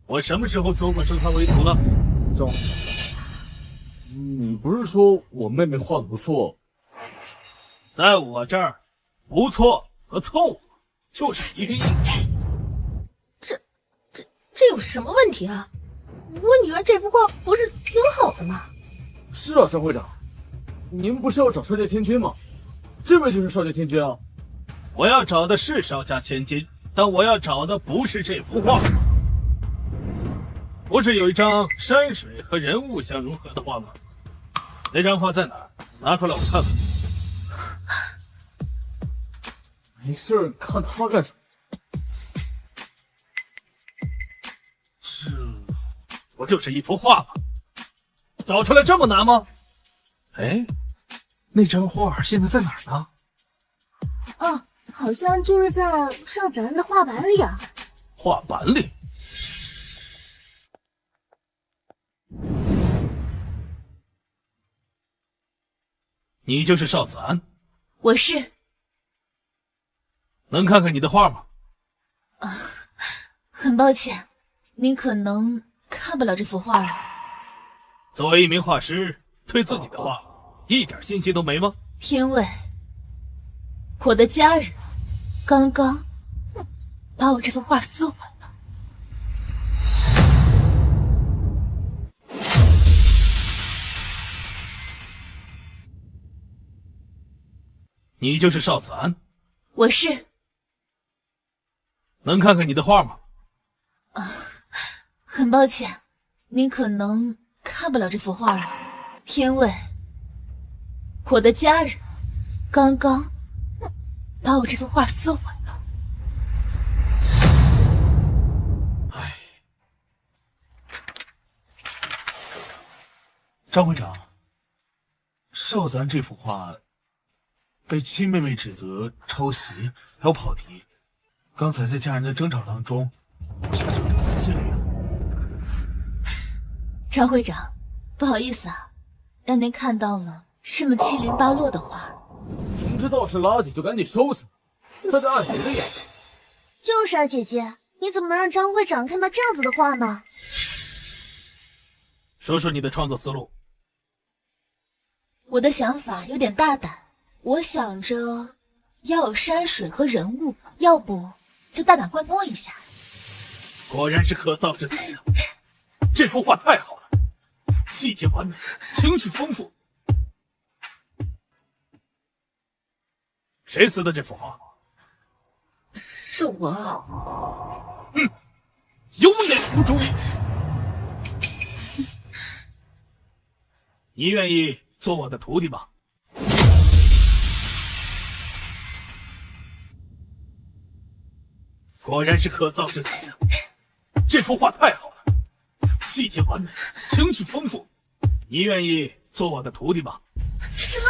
Speaker 3: 我什么时候说过升他为徒了？
Speaker 6: 张会长，你不是说我妹妹画的不错？
Speaker 3: 在我这儿，不错和凑合就是一个意思。
Speaker 4: 这有什么问题啊？我女儿这幅画不是挺好的吗？
Speaker 6: 是啊，张会长，您不是要找邵家千金吗？这位就是邵家千金啊！
Speaker 3: 我要找的是邵家千金，但我要找的不是这幅画。不是有一张山水和人物相融合的画吗？那张画在哪儿？拿出来我看看。
Speaker 6: 没事，看他干什么？
Speaker 3: 不就是一幅画吗？找出来这么难吗？哎，那张画现在在哪儿呢？
Speaker 8: 哦，好像就是在上咱的画板里啊。
Speaker 3: 画板里？你就是邵子安？
Speaker 2: 我是。
Speaker 3: 能看看你的画吗？
Speaker 2: 很抱歉，您可能看不了这幅画了。
Speaker 3: 作为一名画师，对自己的画一点信心都没吗？
Speaker 2: 因为我的家人刚刚把我这幅画撕毁了。
Speaker 3: 你就是邵子安？
Speaker 2: 我是。
Speaker 3: 能看看你的画吗？
Speaker 2: 很抱歉，您可能看不了这幅画了，因为我的家人刚刚把我这幅画撕毁了。
Speaker 7: 张会长，邵子安这幅画被亲妹妹指责抄袭还有跑题，刚才在家人的争吵当中，不小心给撕碎了呀。
Speaker 2: 张会长，不好意思啊，让您看到了这么七零八落的画。
Speaker 6: 明知道是垃圾就赶紧收起来，在这碍别的眼。
Speaker 1: 就是啊，姐姐，你怎么能让张会长看到这样子的画呢？
Speaker 3: 说说你的创作思路。
Speaker 2: 我的想法有点大胆，我想着要有山水和人物，要不就大胆怪摸一下。
Speaker 3: 果然是可造之材呀！这幅画太好了，细节完美，情绪丰富。谁撕的这幅画？
Speaker 4: 是我。
Speaker 3: 有眼无珠。你愿意做我的徒弟吗？果然是可造之材呀！这幅画太好了，细节完美，情绪丰富。你愿意做我的徒弟吗？
Speaker 2: 什么？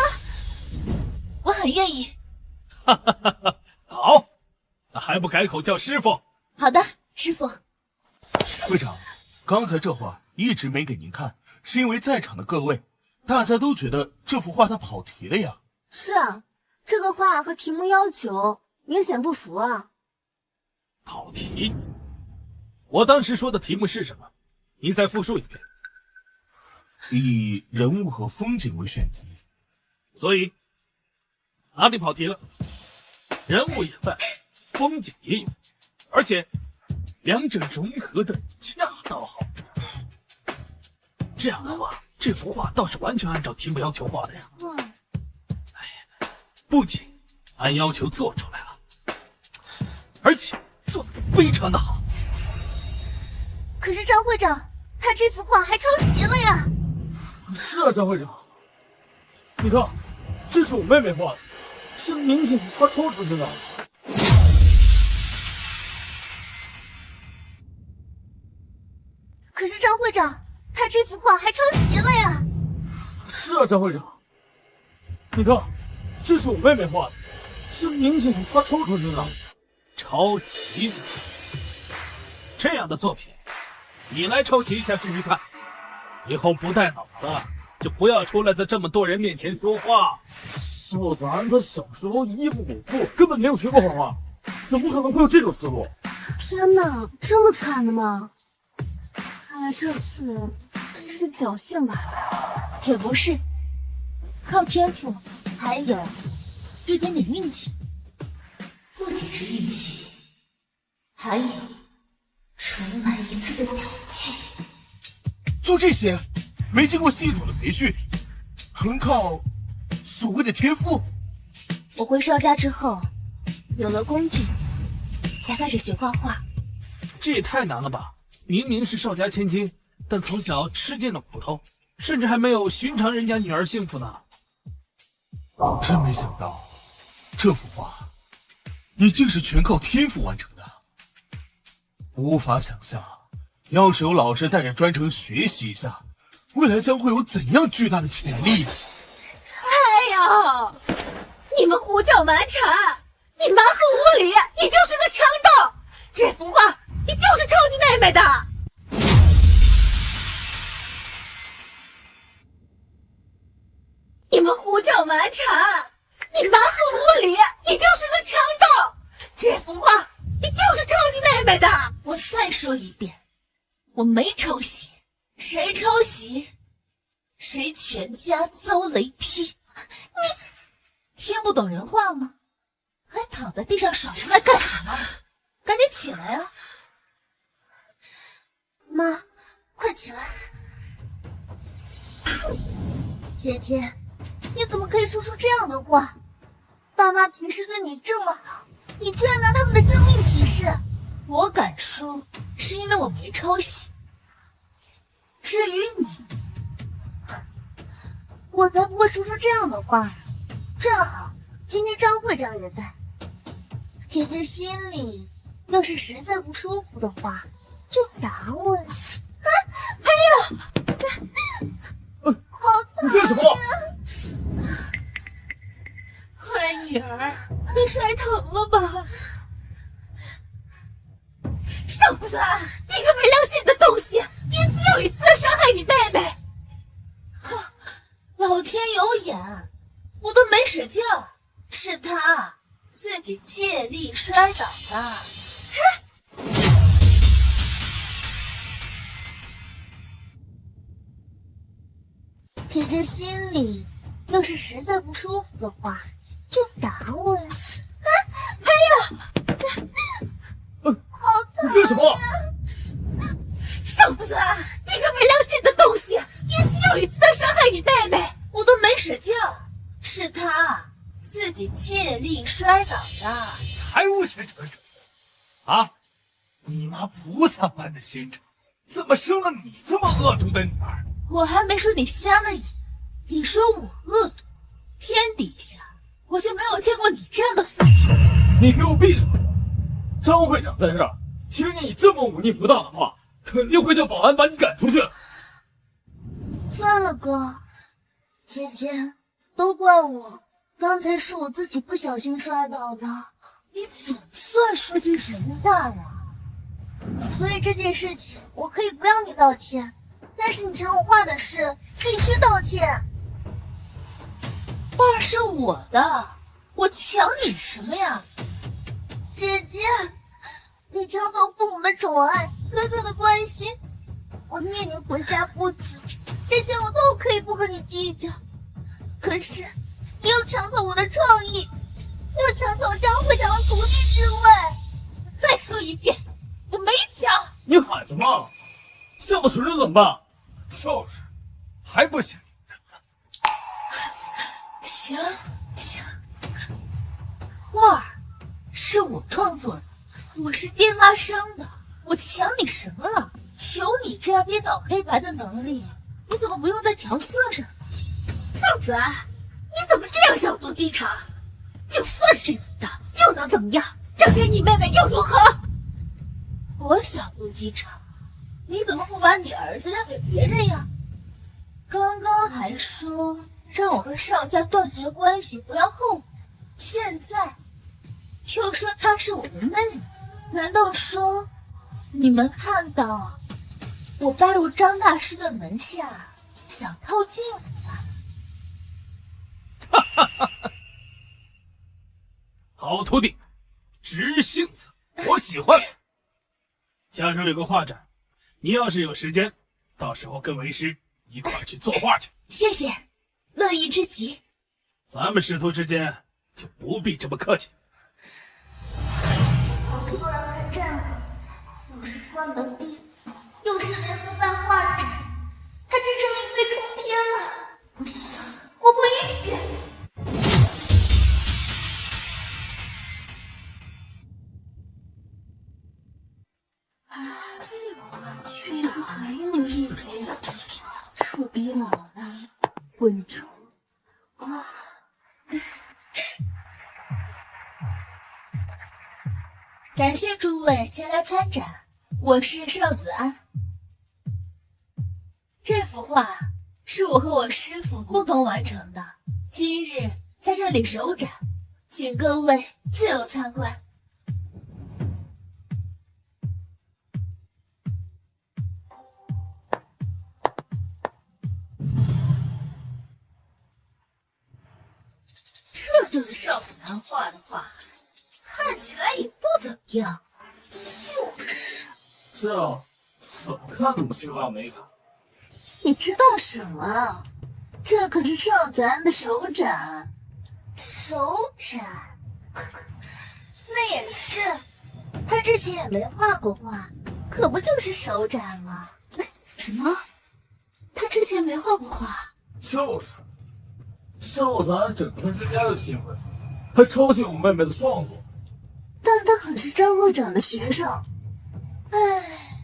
Speaker 2: 我很愿意。
Speaker 3: 哈哈哈哈！好，还不改口叫师傅？
Speaker 2: 好的，师傅。
Speaker 7: 会长，刚才这画一直没给您看，是因为在场的各位，大家都觉得这幅画它跑题了呀。
Speaker 8: 是啊，这个画和题目要求明显不符啊。
Speaker 3: 跑题？我当时说的题目是什么？您再复述一遍。
Speaker 7: 以人物和风景为选题，
Speaker 3: 所以哪里跑题了？人物也在，风景也有，而且两者融合的恰到好处。这样的话，这幅画倒是完全按照题目要求画的呀。不仅按要求做出来了，而且做得非常的好。
Speaker 1: 可是张会长，他这幅画还抄袭了呀！
Speaker 6: 是啊，张会长，你看，这是我妹妹画的，是明显她抄出来的。
Speaker 1: 可是张会长，他这幅画还抄袭了呀！
Speaker 6: 是啊，张会长，你看，这是我妹妹画的，是明显她抄出来的。
Speaker 3: 抄袭？这样的作品，你来抄袭一下试试看。以后不带脑子，就不要出来在这么多人面前说话。
Speaker 6: 少咱他小时候一不五不，根本没有学过画画，怎么可能会有这种思路？
Speaker 8: 天哪，这么惨的吗？看来这次是侥幸吧？
Speaker 2: 也不是，靠天赋，还有一点点运气。不仅是运气，还有重来一次的底气。
Speaker 7: 就这些，没经过系统的培训，纯靠所谓的天赋。
Speaker 2: 我回邵家之后，有了工具，才开始学画画。
Speaker 3: 这也太难了吧！明明是邵家千金，但从小吃尽了苦头，甚至还没有寻常人家女儿幸福呢。
Speaker 7: 真没想到，这幅画你竟是全靠天赋完成的。无法想象，要是有老师带着专程学习一下，未来将会有怎样巨大的潜力。
Speaker 4: 哎呀，你们胡搅蛮缠，你蛮横无理，你就是个强盗！这幅画你就是抄你妹妹的！你们胡搅蛮缠，你蛮横无理，你就是个强盗！这幅画你就是抄你妹妹的！
Speaker 2: 我再说一遍，我没抄袭，谁抄袭，谁全家遭雷劈！你听不懂人话吗？还躺在地上耍无赖干什么？赶紧起来啊！
Speaker 1: 妈，快起来！姐姐，你怎么可以说出这样的话？爸妈平时对你这么好，你居然拿他们的生命起誓！
Speaker 2: 我敢说，是因为我没抄袭。至于你，
Speaker 1: 我才不会说出这样的话呢。正好今天张会长也在，姐姐心里要是实在不舒服的话，就打我呀！好疼！
Speaker 6: 你干什么？
Speaker 4: 乖女儿，你摔疼了吧？瘦子，你个没良心的东西，一次又一次的伤害你妹妹！
Speaker 2: 老天有眼，我都没使劲儿，是他自己借力摔倒的。
Speaker 1: 姐姐心里要是实在不舒服的话，就打我呀！
Speaker 6: 你干什么？
Speaker 4: 瘦子，你个没良心的东西，一次又一次的伤害你妹妹！
Speaker 2: 我都没使劲儿，是他自己借力摔倒的。
Speaker 5: 还无学纯纯啊！你妈菩萨般的心肠，怎么生了你这么恶毒的女儿？
Speaker 2: 我还没说你瞎了眼，你说我恶毒？天底下我就没有见过你这样的父亲。
Speaker 6: 你给我闭嘴！张会长在这儿，听见你这么忤逆不当的话，肯定会叫保安把你赶出去。
Speaker 1: 算了哥，姐姐，都怪我，刚才是我自己不小心摔倒的。
Speaker 2: 你总算说句人话呀！
Speaker 1: 所以这件事情我可以不要你道歉，但是你抢我画的事必须道歉。
Speaker 2: 画是我的，我抢你什么呀？
Speaker 1: 姐姐，你抢走父母的宠爱，哥哥的关心，我念你回家不止，这些我都可以不和你计较。可是你又抢走我的创意，又抢走张会长的徒弟之位。
Speaker 2: 再说一遍，我没抢。
Speaker 6: 你喊什么？像个蠢人怎么办？
Speaker 5: 就是，还不行。
Speaker 2: 行行，画儿是我创作的，我是爹妈生的，我抢你什么了？有你这样颠倒黑白的能力，你怎么不用在调色上？少子安，你怎么这样小肚鸡肠？就算是你的，又能怎么样？这给你妹妹又如何？我小肚鸡肠，你怎么不把你儿子让给别人呀？刚刚还说让我和少家断绝关系，不要后悔，现在又说她是我的妹妹，难道说你们看到我拜入张大师的门下，想靠近我吧？
Speaker 3: 哈哈哈哈！好徒弟，直性子，我喜欢。下周有个画展，你要是有时间，到时候跟为师一块去作画去。
Speaker 2: 谢谢，乐意之极。
Speaker 3: 咱们师徒之间就不必这么客气。
Speaker 1: 我突然来战了，又是关门弟子，又是联合办画展，他真正一飞冲天了。不行，我不允许。
Speaker 8: 这个很有意境，臭逼老了，混虫啊！
Speaker 2: 感谢诸位前来参展，我是邵子安。这幅画是我和我师父共同完成的，今日在这里首展，请各位自由参观。这就是邵子安画的画，看起来也不怎么样。
Speaker 6: 是啊，怎么看怎么缺乏美感。
Speaker 2: 你知道什么？这可是邵子安的首展。
Speaker 1: 首展？那也是，他之前也没画过画，可不就是首展吗？
Speaker 2: 什么？他之前没画过画？
Speaker 6: 就是，邵子安整天在家的机会，还抄袭我妹妹的创作。
Speaker 8: 但他可是张会长的学生。
Speaker 1: 唉，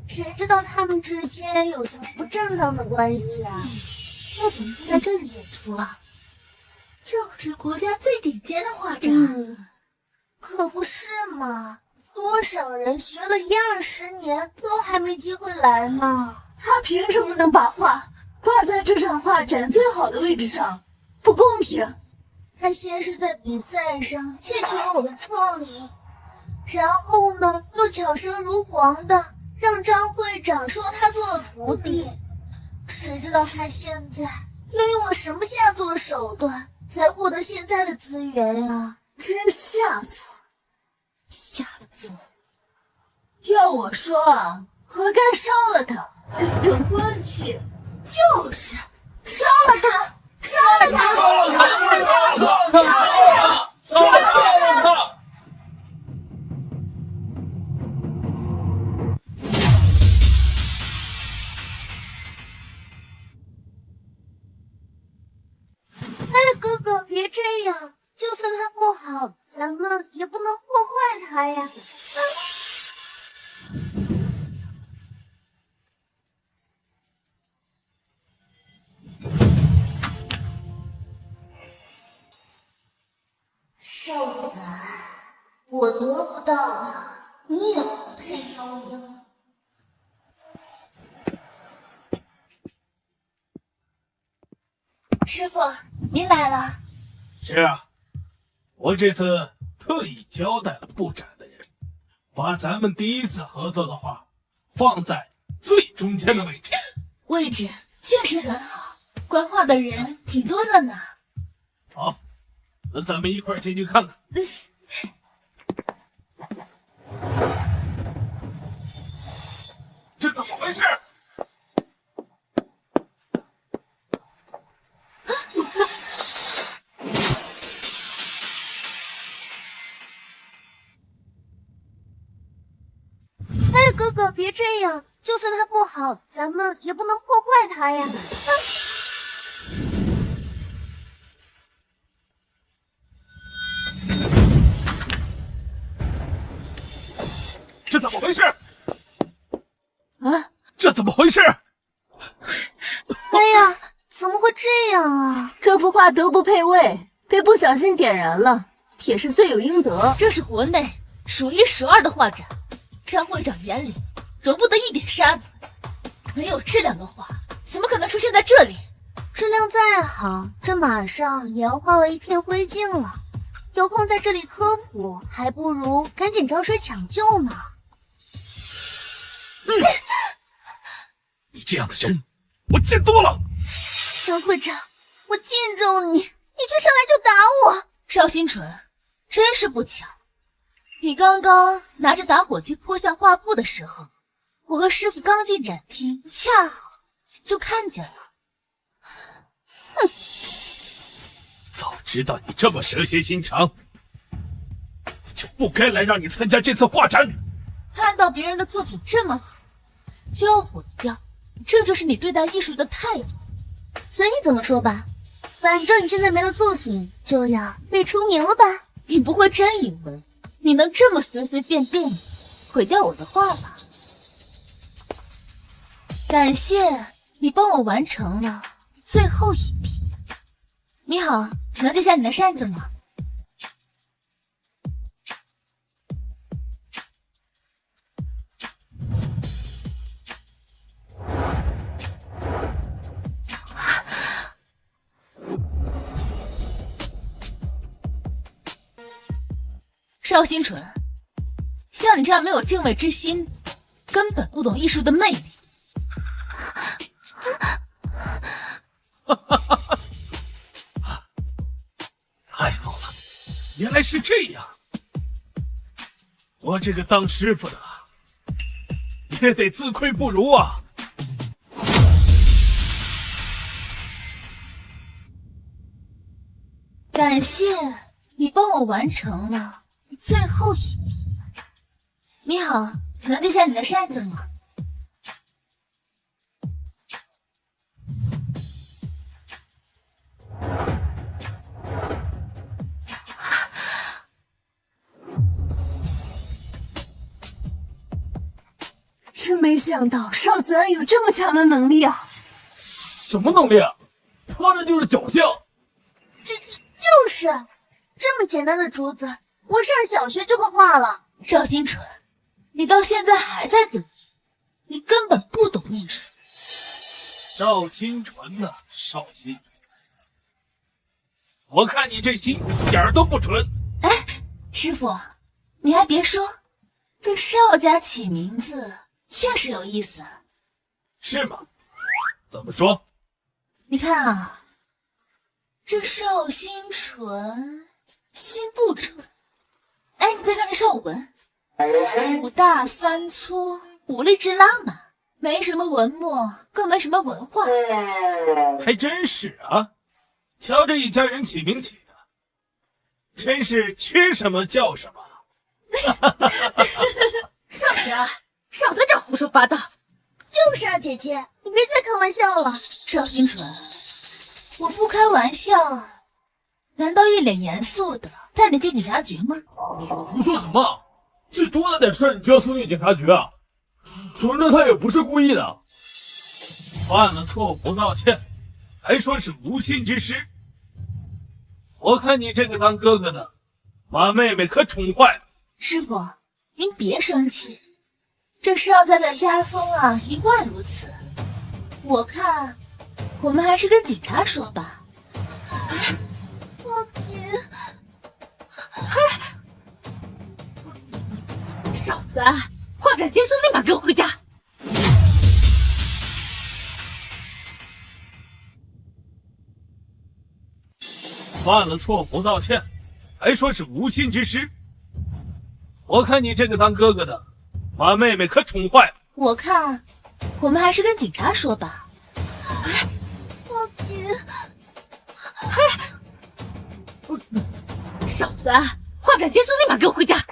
Speaker 1: 谁知道他们之间有什么不正当的关系啊？
Speaker 2: 那怎么会在这里演出啊？这可是国家最顶尖的画展。
Speaker 1: 可不是嘛，多少人学了10-20年都还没机会来呢。
Speaker 8: 他凭什么能把画挂在这场画展最好的位置上？不公平！
Speaker 1: 他先是在比赛上窃取了我的创意，然后呢，又巧舌如簧的让张会长说他做了徒弟。谁知道他现在又用了什么下作手段，才获得现在的资源啊？
Speaker 8: 真下作，
Speaker 2: 下作。
Speaker 8: 要我说，活该烧了他，跟着风气。
Speaker 2: 就是
Speaker 8: 烧了他，烧了他，
Speaker 6: 烧了他，烧了他，烧了他，烧了他！
Speaker 1: 哎，哥哥，别这样，就算他不好，咱们也不能破坏他呀。少子安，我得不到的，你也不配拥有。
Speaker 2: 师傅，您来了。
Speaker 3: 是啊，我这次特意交代了布展的人，把咱们第一次合作的画放在最中间的位置。
Speaker 2: 位置确实很好，观画的人挺多的呢。
Speaker 3: 好，那咱们一块儿进去看看。这怎么回事？
Speaker 1: 哎，哥哥，别这样，就算它不好，咱们也不能破坏它呀。
Speaker 3: 这怎么回事？
Speaker 2: 啊，
Speaker 3: 这怎么回事？
Speaker 1: 哎呀，怎么会这样啊？
Speaker 4: 这幅画德不配位，被不小心点燃了，也是罪有应得。
Speaker 2: 这是国内数一数二的画展，张会长眼里容不得一点沙子。没有质量的画，怎么可能出现在这里？
Speaker 1: 质量再好，这马上也要化为一片灰烬了。有空在这里科普，还不如赶紧找水抢救呢。
Speaker 3: 你这样的人，我见多了。
Speaker 1: 张会长，我敬重你，你却上来就打我。
Speaker 2: 邵新纯，真是不巧，你刚刚拿着打火机泼向画布的时候，我和师傅刚进展厅，恰好就看见了。
Speaker 1: 哼！
Speaker 3: 早知道你这么蛇蝎心肠，就不该来让你参加这次画展。
Speaker 2: 看到别人的作品这么好，就要毁掉，这就是你对待艺术的态度。
Speaker 1: 随你怎么说吧，反正你现在没了作品，就要被除名了吧？
Speaker 2: 你不会真以为你能这么随随便便毁掉我的画吧？感谢你帮我完成了最后一笔。你好，能借下你的扇子吗？邵新纯，像你这样没有敬畏之心，根本不懂艺术的魅力。
Speaker 3: 太好了，原来是这样。我这个当师傅的也得自愧不如啊。
Speaker 2: 感谢你帮我完成了最后一笔。你好，能借下你的扇子吗？
Speaker 4: 真没想到少子安有这么强的能力啊！
Speaker 6: 什么能力啊？他这就是侥幸。
Speaker 1: 就是这么简单的竹子，我上小学就会画了。
Speaker 2: 赵新纯，你到现在还在嘴硬，你根本不懂艺术。
Speaker 3: 赵新纯呐，邵新纯，我看你这心一点都不纯。
Speaker 2: 哎，师傅，你还别说，这邵家起名字确实有意思。
Speaker 3: 是吗？怎么说？
Speaker 2: 你看啊，这邵新纯，心不纯。哎，你再看这邵文，五大三粗，五力之拉嘛，没什么文墨，更没什么文化。
Speaker 3: 还真是啊，瞧这一家人起名起的，真是缺什么叫什么。
Speaker 4: 少子安，少在这胡说八道。
Speaker 1: 就是啊，姐姐，你别再开玩笑了。
Speaker 2: 赵新纯，我不开玩笑，难道一脸严肃的带你进警察局吗？
Speaker 6: 你胡说什么？这多大点事儿你就要送进警察局啊？纯纯他也不是故意的。
Speaker 3: 犯了错不道歉，还说是无心之失。我看你这个当哥哥的，把妹妹可宠坏了。
Speaker 2: 师傅，您别生气，这邵家的家风啊，一贯如此。我看，我们还是跟警察说吧。
Speaker 1: 抱紧。
Speaker 4: 少子子安，画展结束，立马给我回家！
Speaker 3: 犯了错不道歉，还说是无心之失。我看你这个当哥哥的，把妹妹可宠坏了。
Speaker 2: 我看，我们还是跟警察说吧。
Speaker 1: 报警！
Speaker 4: 少子安，画展结束，立马给我回家！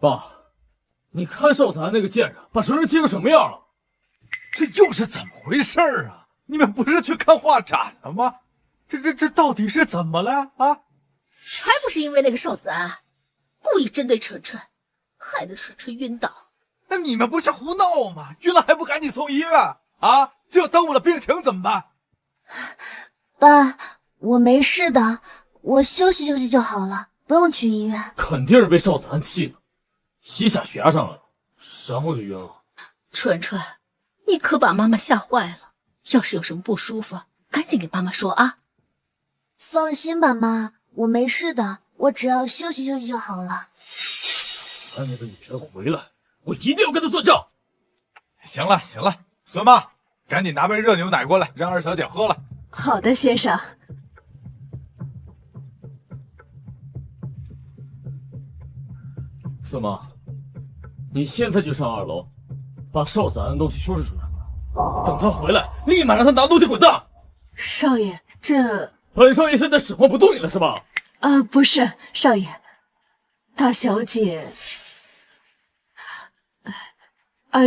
Speaker 6: 爸，你看少子安那个贱人，把纯纯气成什么样了？
Speaker 5: 这又是怎么回事啊？你们不是去看画展了吗？这到底是怎么了啊？
Speaker 4: 还不是因为那个少子安故意针对纯纯，害得纯纯晕倒。
Speaker 5: 那你们不是胡闹吗？晕了还不赶紧送医院啊？这耽误了病情怎么办？
Speaker 1: 爸，我没事的，我休息休息就好了，不用去医院。
Speaker 6: 肯定是被少子安气的，一下血压上来了，然后就晕了。
Speaker 4: 纯纯，你可把妈妈吓坏了，要是有什么不舒服，赶紧给妈妈说啊。
Speaker 1: 放心吧，妈，我没事的，我只要休息休息就好了。
Speaker 6: 少子安那个女人回来，我一定要跟她算账。
Speaker 5: 行了，孙妈，赶紧拿杯热牛奶过来，让二小姐喝了。
Speaker 8: 好的，先生。
Speaker 6: 孙妈，你现在就上2楼，把少子安的东西收拾出来，等他回来，立马让他拿东西滚蛋。
Speaker 8: 少爷，这……
Speaker 6: 本少爷现在使唤不动你了是吧？
Speaker 8: 不是，少爷，大小姐，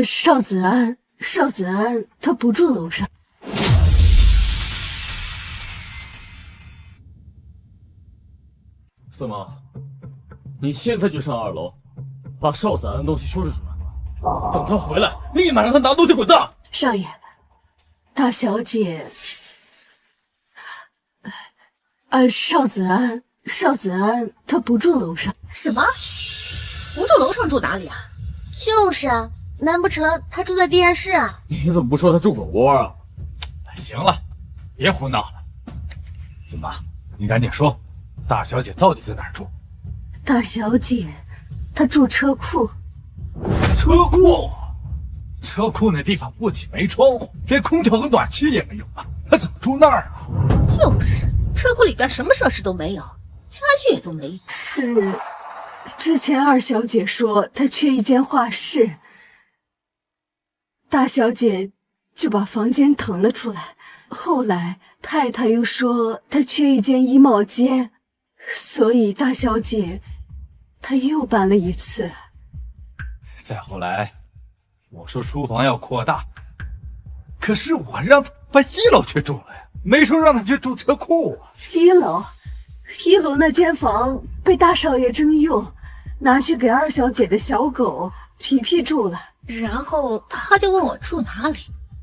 Speaker 8: 少子安，他不住楼上。
Speaker 6: 孙妈，你现在就上2楼，把少子安的东西收拾出来，等他回来，立马让他拿东西滚蛋。
Speaker 8: 少爷，大小姐，少子安，他不住楼上。
Speaker 4: 什么？不住楼上住哪里啊？
Speaker 1: 就是啊，难不成他住在地下室啊？
Speaker 6: 你怎么不说他住狗窝啊？
Speaker 5: 行了，别胡闹了。孙妈，你赶紧说，大小姐到底在哪儿住？
Speaker 8: 大小姐，她住车库。
Speaker 5: 车库？车库那地方不仅没窗户，连空调和暖气也没有啊，她怎么住那儿啊？
Speaker 4: 就是，车库里边什么设施都没有，家具也都没有。
Speaker 8: 是，之前二小姐说她缺一间画室，大小姐就把房间腾了出来。后来太太又说她缺一间衣帽间，所以大小姐她又搬了一次。
Speaker 5: 再后来，我说书房要扩大，可是我让她把1楼去住了呀，没说让她去住车库啊。
Speaker 8: 1楼那间房被大少爷征用，拿去给二小姐的小狗皮皮住了。
Speaker 4: 然后他就问我住哪里，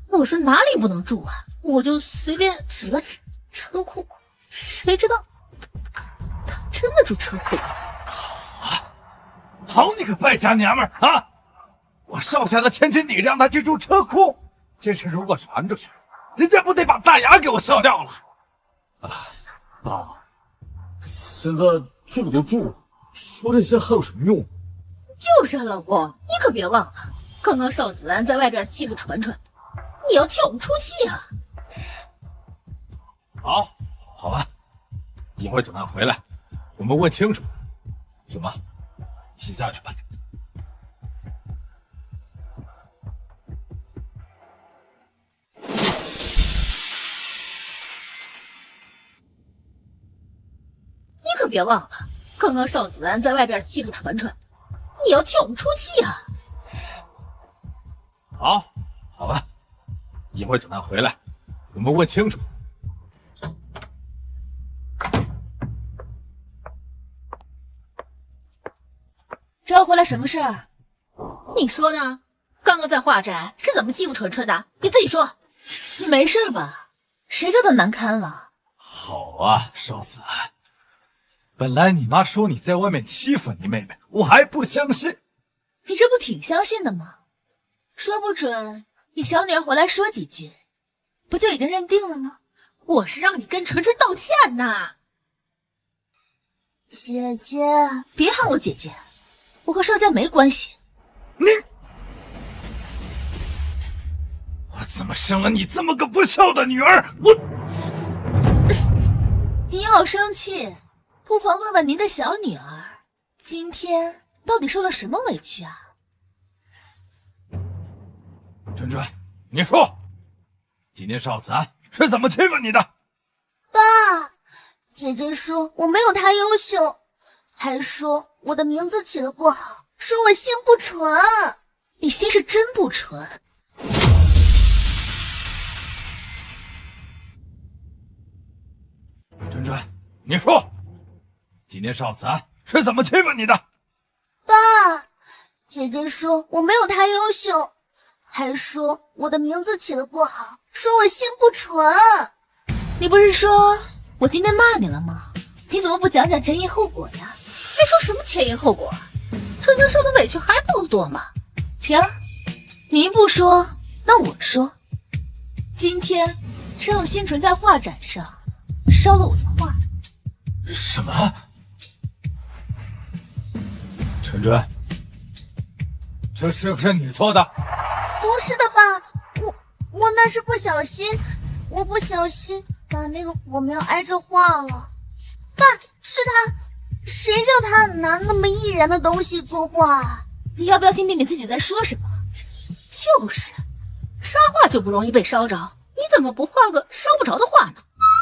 Speaker 4: 我说哪里不能住啊，我就随便指了指车库，谁知道他真的住车库里。
Speaker 5: 好你个败家娘们儿啊！我少下的千金，你让他去住车库，这事如果传出去，人家不得把大牙给我笑掉了？
Speaker 6: 爸，现在住都住了，说这些还有什么用？
Speaker 4: 就是啊，老公，你可别忘了，刚刚少子安在外边欺负纯纯，你要替我们出气啊！
Speaker 5: 好吧，一会儿等他回来，我们问清楚。孙妈，先下去吧。
Speaker 4: 你可别忘了，刚刚少子安在外边欺负纯纯，你要替我们出气啊！
Speaker 5: 好吧，一会儿等他回来，我们问清楚。
Speaker 2: 这回来什么事儿？
Speaker 4: 你说呢？刚刚在画展是怎么欺负纯纯的？你自己说。
Speaker 2: 你没事吧？谁叫他难堪了？
Speaker 5: 好啊，少子安，本来你妈说你在外面欺负你妹妹，我还不相信。
Speaker 2: 你这不挺相信的吗？说不准你小女儿回来说几句，不就已经认定了吗？
Speaker 4: 我是让你跟纯纯道歉呐。
Speaker 1: 姐姐，
Speaker 2: 别喊我姐姐，我和邵家没关系。
Speaker 5: 我怎么生了你这么个不孝的女儿？我……
Speaker 2: 您要生气，不妨问问您的小女儿，今天到底受了什么委屈啊？
Speaker 5: 春春，你说，今天邵子安是怎么欺负你的？
Speaker 1: 爸，姐姐说我没有她优秀，还说我的名字起得不好，说我心不纯。
Speaker 2: 你心是真不纯。
Speaker 5: 春春，你说，今天邵子安是怎么欺负你的？
Speaker 1: 爸，姐姐说我没有她优秀，还说我的名字起得不好，说我心不纯。
Speaker 2: 你不是说我今天骂你了吗？你怎么不讲讲前因后果呀？
Speaker 4: 别说什么前因后果，春春受的委屈还不够多吗？
Speaker 2: 行，您不说，那我说。今天邵新纯在画展上烧了我的画。
Speaker 5: 什么？春春，这是不是你做的？
Speaker 1: 不是的，爸，我那是不小心，我不小心把那个火苗挨着画了。爸，是他，谁叫他拿那么易燃的东西作画啊？
Speaker 2: 你要不要听听你自己在说什么？
Speaker 4: 就是，沙画就不容易被烧着，你怎么不画个烧不着的画呢？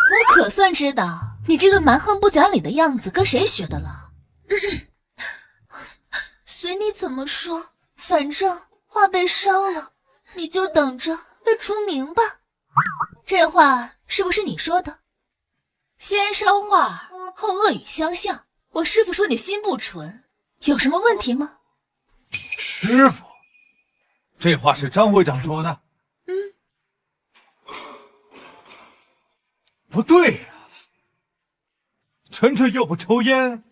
Speaker 2: 我可算知道你这个蛮横不讲理的样子跟谁学的了。随你怎么说，反正画被烧了，你就等着被除名吧。这话是不是你说的？先烧画，后恶语相向，我师傅说你心不纯，有什么问题吗？
Speaker 5: 师傅，这话是张会长说的。不对呀，纯纯又不抽烟，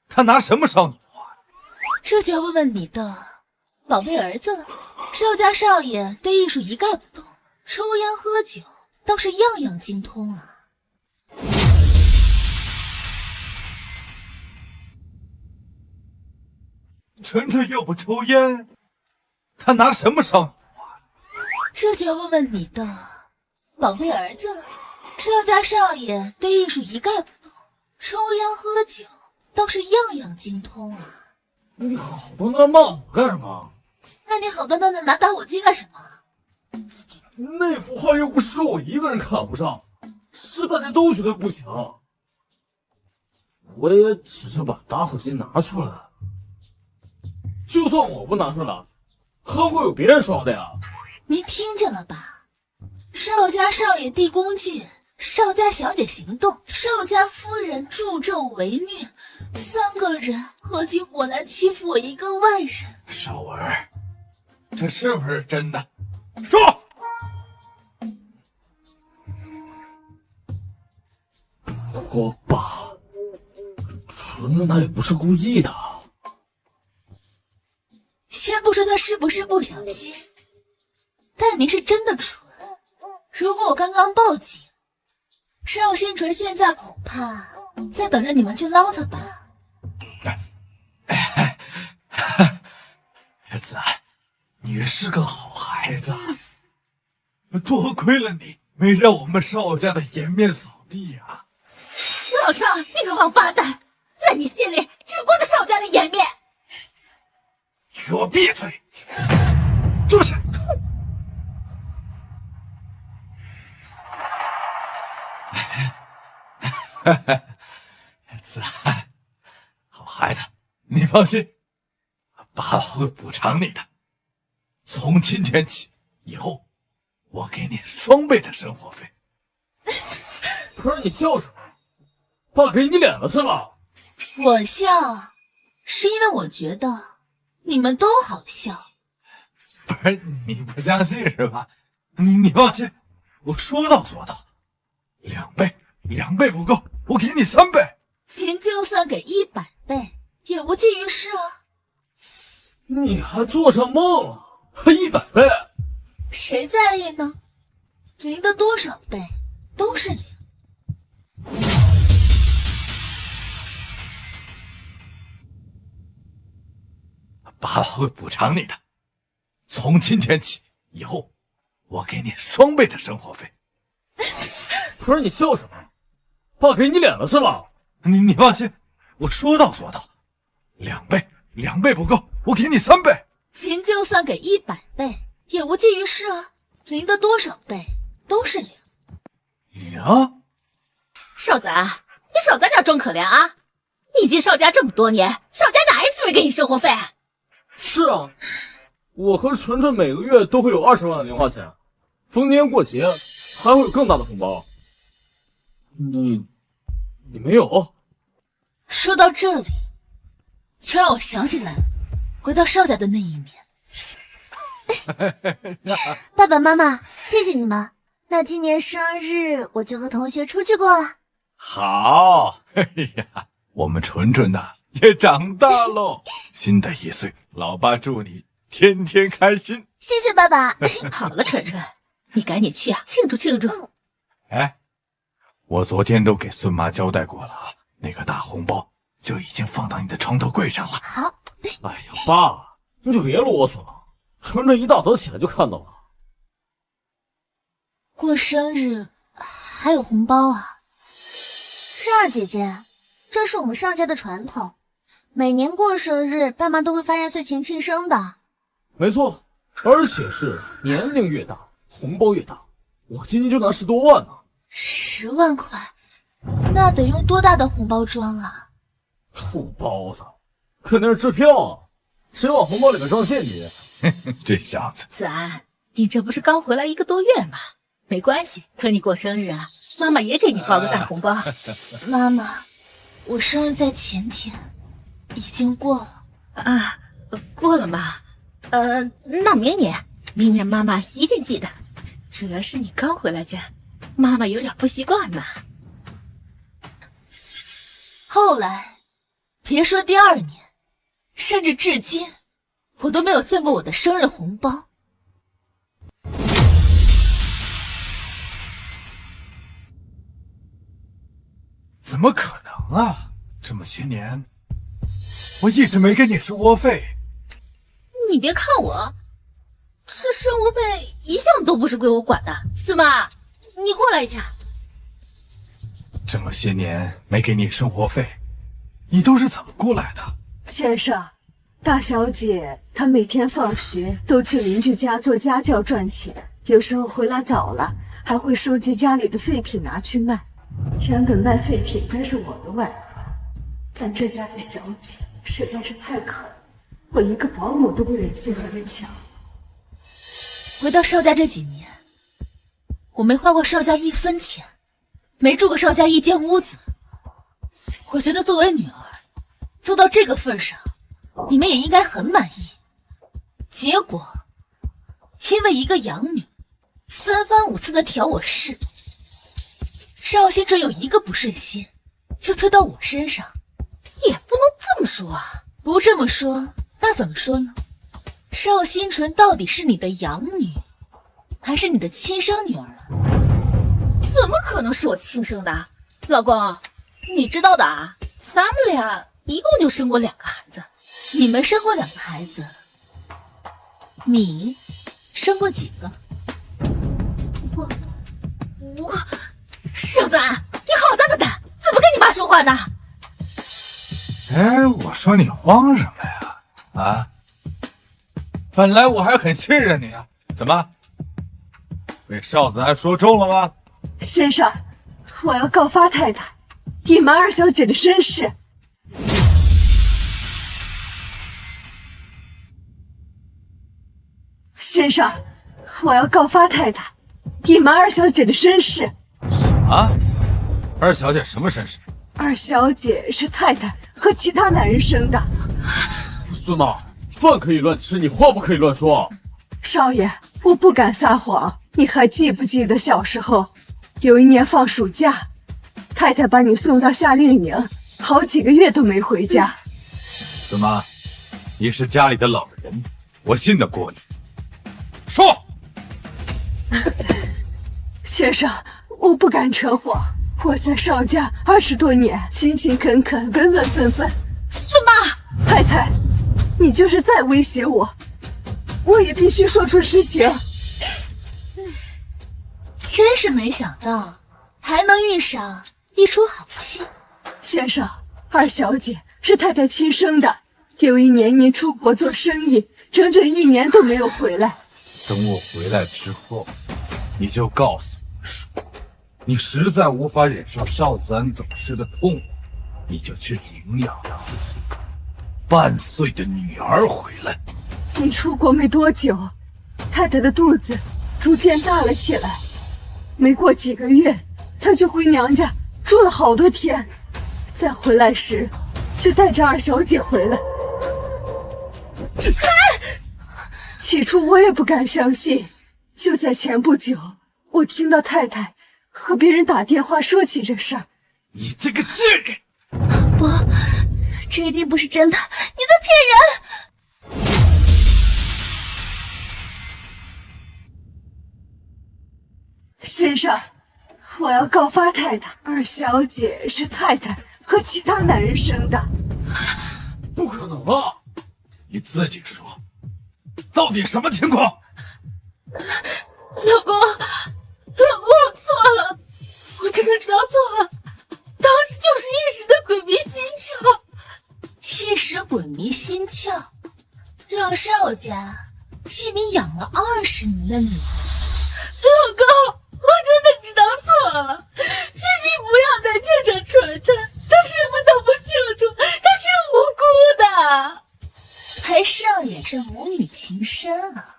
Speaker 5: 他拿什么烧你的画？
Speaker 2: 这就要问问你的宝贝儿子了。邵家少爷对艺术一概不懂，抽烟喝酒倒是样样精通啊。
Speaker 5: 纯纯又不抽烟，他拿什么烧你的画？
Speaker 2: 这就要问问你的宝贝儿子了。邵家少爷对艺术一概不懂，抽烟喝酒倒是样样精通啊。
Speaker 6: 你好端端骂我干什么？
Speaker 2: 那你好端端的拿打火机干什么？
Speaker 6: 那幅画又不是我一个人看不上，是大家都觉得不行。我也只是把打火机拿出来，就算我不拿出来，还会有别人烧的呀。
Speaker 2: 您听见了吧？邵家少爷递工具，邵家小姐行动，邵家夫人助纣为虐，3个人合起伙来欺负我一个外人。
Speaker 5: 少儿，这是不是真的？说！
Speaker 6: 不过爸，纯纯他也不是故意的。
Speaker 2: 先不说他是不是不小心，但您是真的蠢。如果我刚刚报警，邵新纯现在恐怕在等着你们去捞他吧。
Speaker 5: 子安，你是个好孩子，多亏了你，没让我们邵家的颜面扫地啊！
Speaker 4: 老邵，你个王八蛋，在你心里只顾着邵家的颜面。
Speaker 5: 你给我闭嘴！坐下。子安，好孩子，你放心，爸爸会补偿你的。从今天起，以后我给你双倍的生活费。
Speaker 6: 不是你笑什么？爸给你脸了是吧？
Speaker 2: 我笑是因为我觉得你们都好笑。
Speaker 5: 不是你不相信是吧？你放心，我说到做到，2倍不够，我给你3倍。
Speaker 2: 您就算给100倍，也无济于事啊。
Speaker 6: 你还做上梦了？还100倍？
Speaker 2: 谁在意呢？零的多少倍都是零。
Speaker 5: 爸爸会补偿你的。从今天起，以后我给你双倍的生活费。
Speaker 6: 不是你笑什么？爸给你脸了是吧？
Speaker 5: 你放心，我说到做到。2倍不够，我给你3倍。
Speaker 2: 您就算给100倍，也无济于事啊。零的多少倍都是零。
Speaker 5: 0？
Speaker 4: 少子，你少在这装可怜啊！你进少家这么多年，少家哪一次没给你生活费？
Speaker 6: 是啊，我和纯纯每个月都会有20万的零花钱，逢年过节还会有更大的红包。你没有？
Speaker 2: 说到这里，就让我想起来回到邵家的那一年。
Speaker 1: 爸爸妈妈，谢谢你们。那今年生日我就和同学出去过了。
Speaker 5: 好，哎呀，我们纯纯呐也长大喽。新的1岁，老爸祝你天天开心。
Speaker 1: 谢谢爸爸。
Speaker 4: 好了，纯纯，你赶紧去啊，庆祝庆祝。
Speaker 5: 哎，我昨天都给孙妈交代过了啊，那个大红包就已经放到你的床头柜上了。
Speaker 1: 好。
Speaker 6: 哎呀，爸，你就别啰嗦了。纯纯一大早起来就看到了。
Speaker 2: 过生日还有红包啊？
Speaker 1: 是啊，姐姐，这是我们邵家的传统，每年过生日，爸妈都会发压岁钱庆生的。
Speaker 6: 没错，而且是年龄越大，红包越大。我今年就拿10多万呢。
Speaker 2: 10万块，那得用多大的红包装啊？
Speaker 6: 土包子，肯定是支票啊！谁往红包里面装现金？
Speaker 5: 这小子，
Speaker 4: 子安，你这不是刚回来1个多月吗？没关系，等你过生日啊，妈妈也给你包个大红包。
Speaker 2: 妈妈，我生日在前天，已经过了
Speaker 4: 啊，过了吗？那明年妈妈一定记得。主要是你刚回来家，妈妈有点不习惯呢。
Speaker 2: 后来，别说第2年，甚至至今，我都没有见过我的生日红包。
Speaker 5: 怎么可能啊？这么些年，我一直没给你生活费。
Speaker 4: 你别看我，这生活费一向都不是归我管的。司马，你过来一下。
Speaker 5: 这么些年没给你生活费，你都是怎么过来的？
Speaker 8: 先生，大小姐她每天放学都去邻居家做家教赚钱，有时候回来早了，还会收集家里的废品拿去卖。原本卖废品该是我的外快，但这家的小姐实在是太可怜，我一个保姆都不忍心和她抢。
Speaker 2: 回到邵家这几年，我没花过邵家1分钱，没住过邵家1间屋子。我觉得作为女儿，做到这个份上，你们也应该很满意。结果，因为一个养女，3番5次的挑我事，邵新纯有一个不顺心，就推到我身上。
Speaker 4: 也不能这么说啊！
Speaker 2: 不这么说，那怎么说呢？邵新纯到底是你的养女，还是你的亲生女儿啊？
Speaker 4: 怎么可能是我亲生的？老公，你知道的啊，咱们俩一共就生过2个孩子。
Speaker 2: 你们生过2个孩子，你生过几个？
Speaker 4: 我，少子，你好大的胆，怎么跟你妈说话呢？
Speaker 5: 哎，我说你慌什么呀？啊，本来我还很信任你啊，怎么被少子安说中了吗？
Speaker 8: 先生，我要告发太太，隐瞒2小姐的身世。先生，我要告发太太，隐瞒2小姐的身世。
Speaker 5: 什么？2小姐什么身世
Speaker 8: ？2小姐是太太和其他男人生的。
Speaker 6: 孙妈，饭可以乱吃，你话不可以乱说。
Speaker 8: 少爷，我不敢撒谎。你还记不记得小时候，有一年放暑假，太太把你送到夏令营，好几个月都没回家。
Speaker 5: 子妈，你是家里的老人，我信得过你。说。
Speaker 8: 先生，我不敢扯谎。我在邵家20多年，勤勤恳恳，本本分分。
Speaker 4: 孙妈，
Speaker 8: 太太，你就是再威胁我，我也必须说出实情。
Speaker 2: 真是没想到，还能遇上一出好戏。
Speaker 8: 先生，二小姐是太太亲生的，有一年您出国做生意，整整1年都没有回来。
Speaker 5: 等我回来之后，你就告诉我说，你实在无法忍受少子安走失的痛苦，你就去领养半岁的女儿回来。
Speaker 8: 你出国没多久，太太的肚子逐渐大了起来，没过几个月，她就回娘家住了好多天，再回来时就带着二小姐回来。起初我也不敢相信，就在前不久，我听到太太和别人打电话说起这事儿。
Speaker 5: 你这个贱人！
Speaker 1: 不，这一定不是真的，你在骗人！
Speaker 8: 先生，我要告发太太，二小姐是太太和其他男人生的。
Speaker 6: 不可能啊！
Speaker 5: 你自己说，到底什么情况？
Speaker 4: 老公，我错了，我真的知道错了，当时就是一时的鬼迷心窍。
Speaker 2: 一时鬼迷心窍，让少家替你养了20年的女儿。
Speaker 4: 老公，我真的知道错了，请你不要再牵扯纯纯，她什么都不清楚，她是无辜的。
Speaker 2: 还上演着母女情深啊！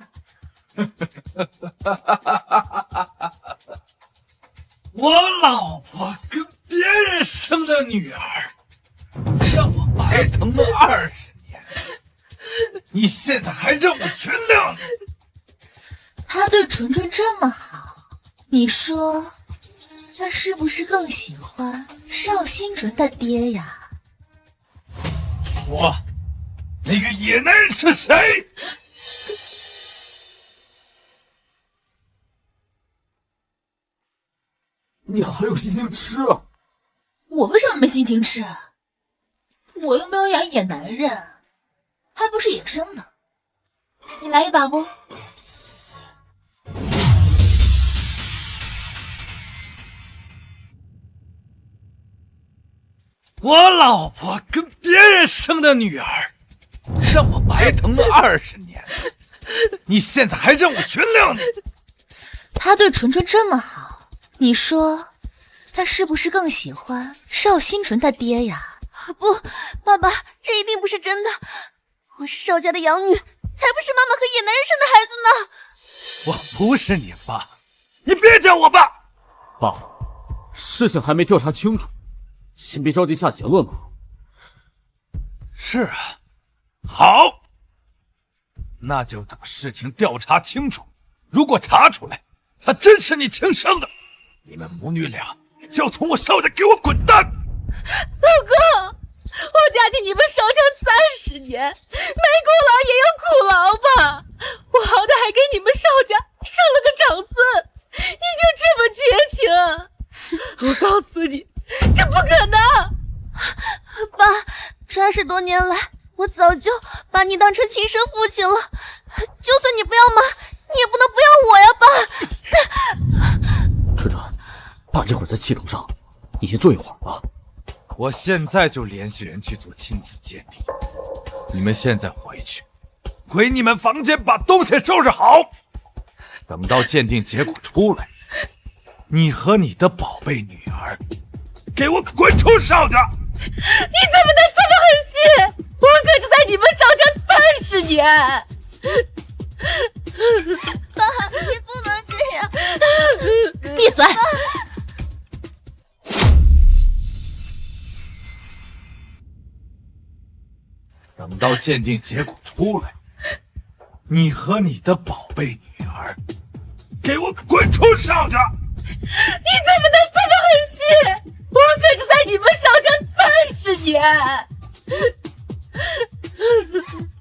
Speaker 5: 我老婆跟别人生的女儿，让我白疼了20年，你现在还让我原谅你？
Speaker 2: 他对纯纯这么好，你说他是不是更喜欢邵新纯的爹呀？
Speaker 5: 说，那个野男人是谁？
Speaker 6: 你还有心情吃啊？
Speaker 2: 我为什么没心情吃？我又没有养野男人，还不是野生的。你来一把不？
Speaker 5: 我老婆跟别人生的女儿，让我白疼了20年，你现在还让我原谅你？
Speaker 2: 他对纯纯这么好，你说他是不是更喜欢邵新纯的爹呀？
Speaker 1: 不，爸爸，这一定不是真的，我是邵家的养女，才不是妈妈和野男人生的孩子呢。
Speaker 5: 我不是你爸，你别叫我爸。
Speaker 6: 爸，事情还没调查清楚，先别着急下结论嘛。
Speaker 5: 是啊，好，那就等事情调查清楚。如果查出来他真是你亲生的，你们母女俩就要从我邵家给我滚蛋！
Speaker 4: 老公，我嫁进你们邵家30年，没功劳也有苦劳吧？我好歹还给你们邵家生了个长孙，你就这么绝情？我告诉你，这不可能！
Speaker 1: 爸，这20多年来，我早就把你当成亲生父亲了。就算你不要妈，你也不能不要我呀，爸！
Speaker 6: 纯纯，爸这会儿在气头上，你先坐一会儿吧。
Speaker 5: 我现在就联系人去做亲子鉴定。你们现在回去，回你们房间把东西收拾好。等到鉴定结果出来，你和你的宝贝女儿，给我滚出邵家！
Speaker 4: 你怎么能这么狠心？我可是在你们邵家30年。
Speaker 1: 爸，你不能这样！
Speaker 2: 闭嘴！
Speaker 5: 等到鉴定结果出来，你和你的宝贝女儿，给我滚出邵家！
Speaker 4: 你怎么能这么狠心？我可是在你们邵家30年。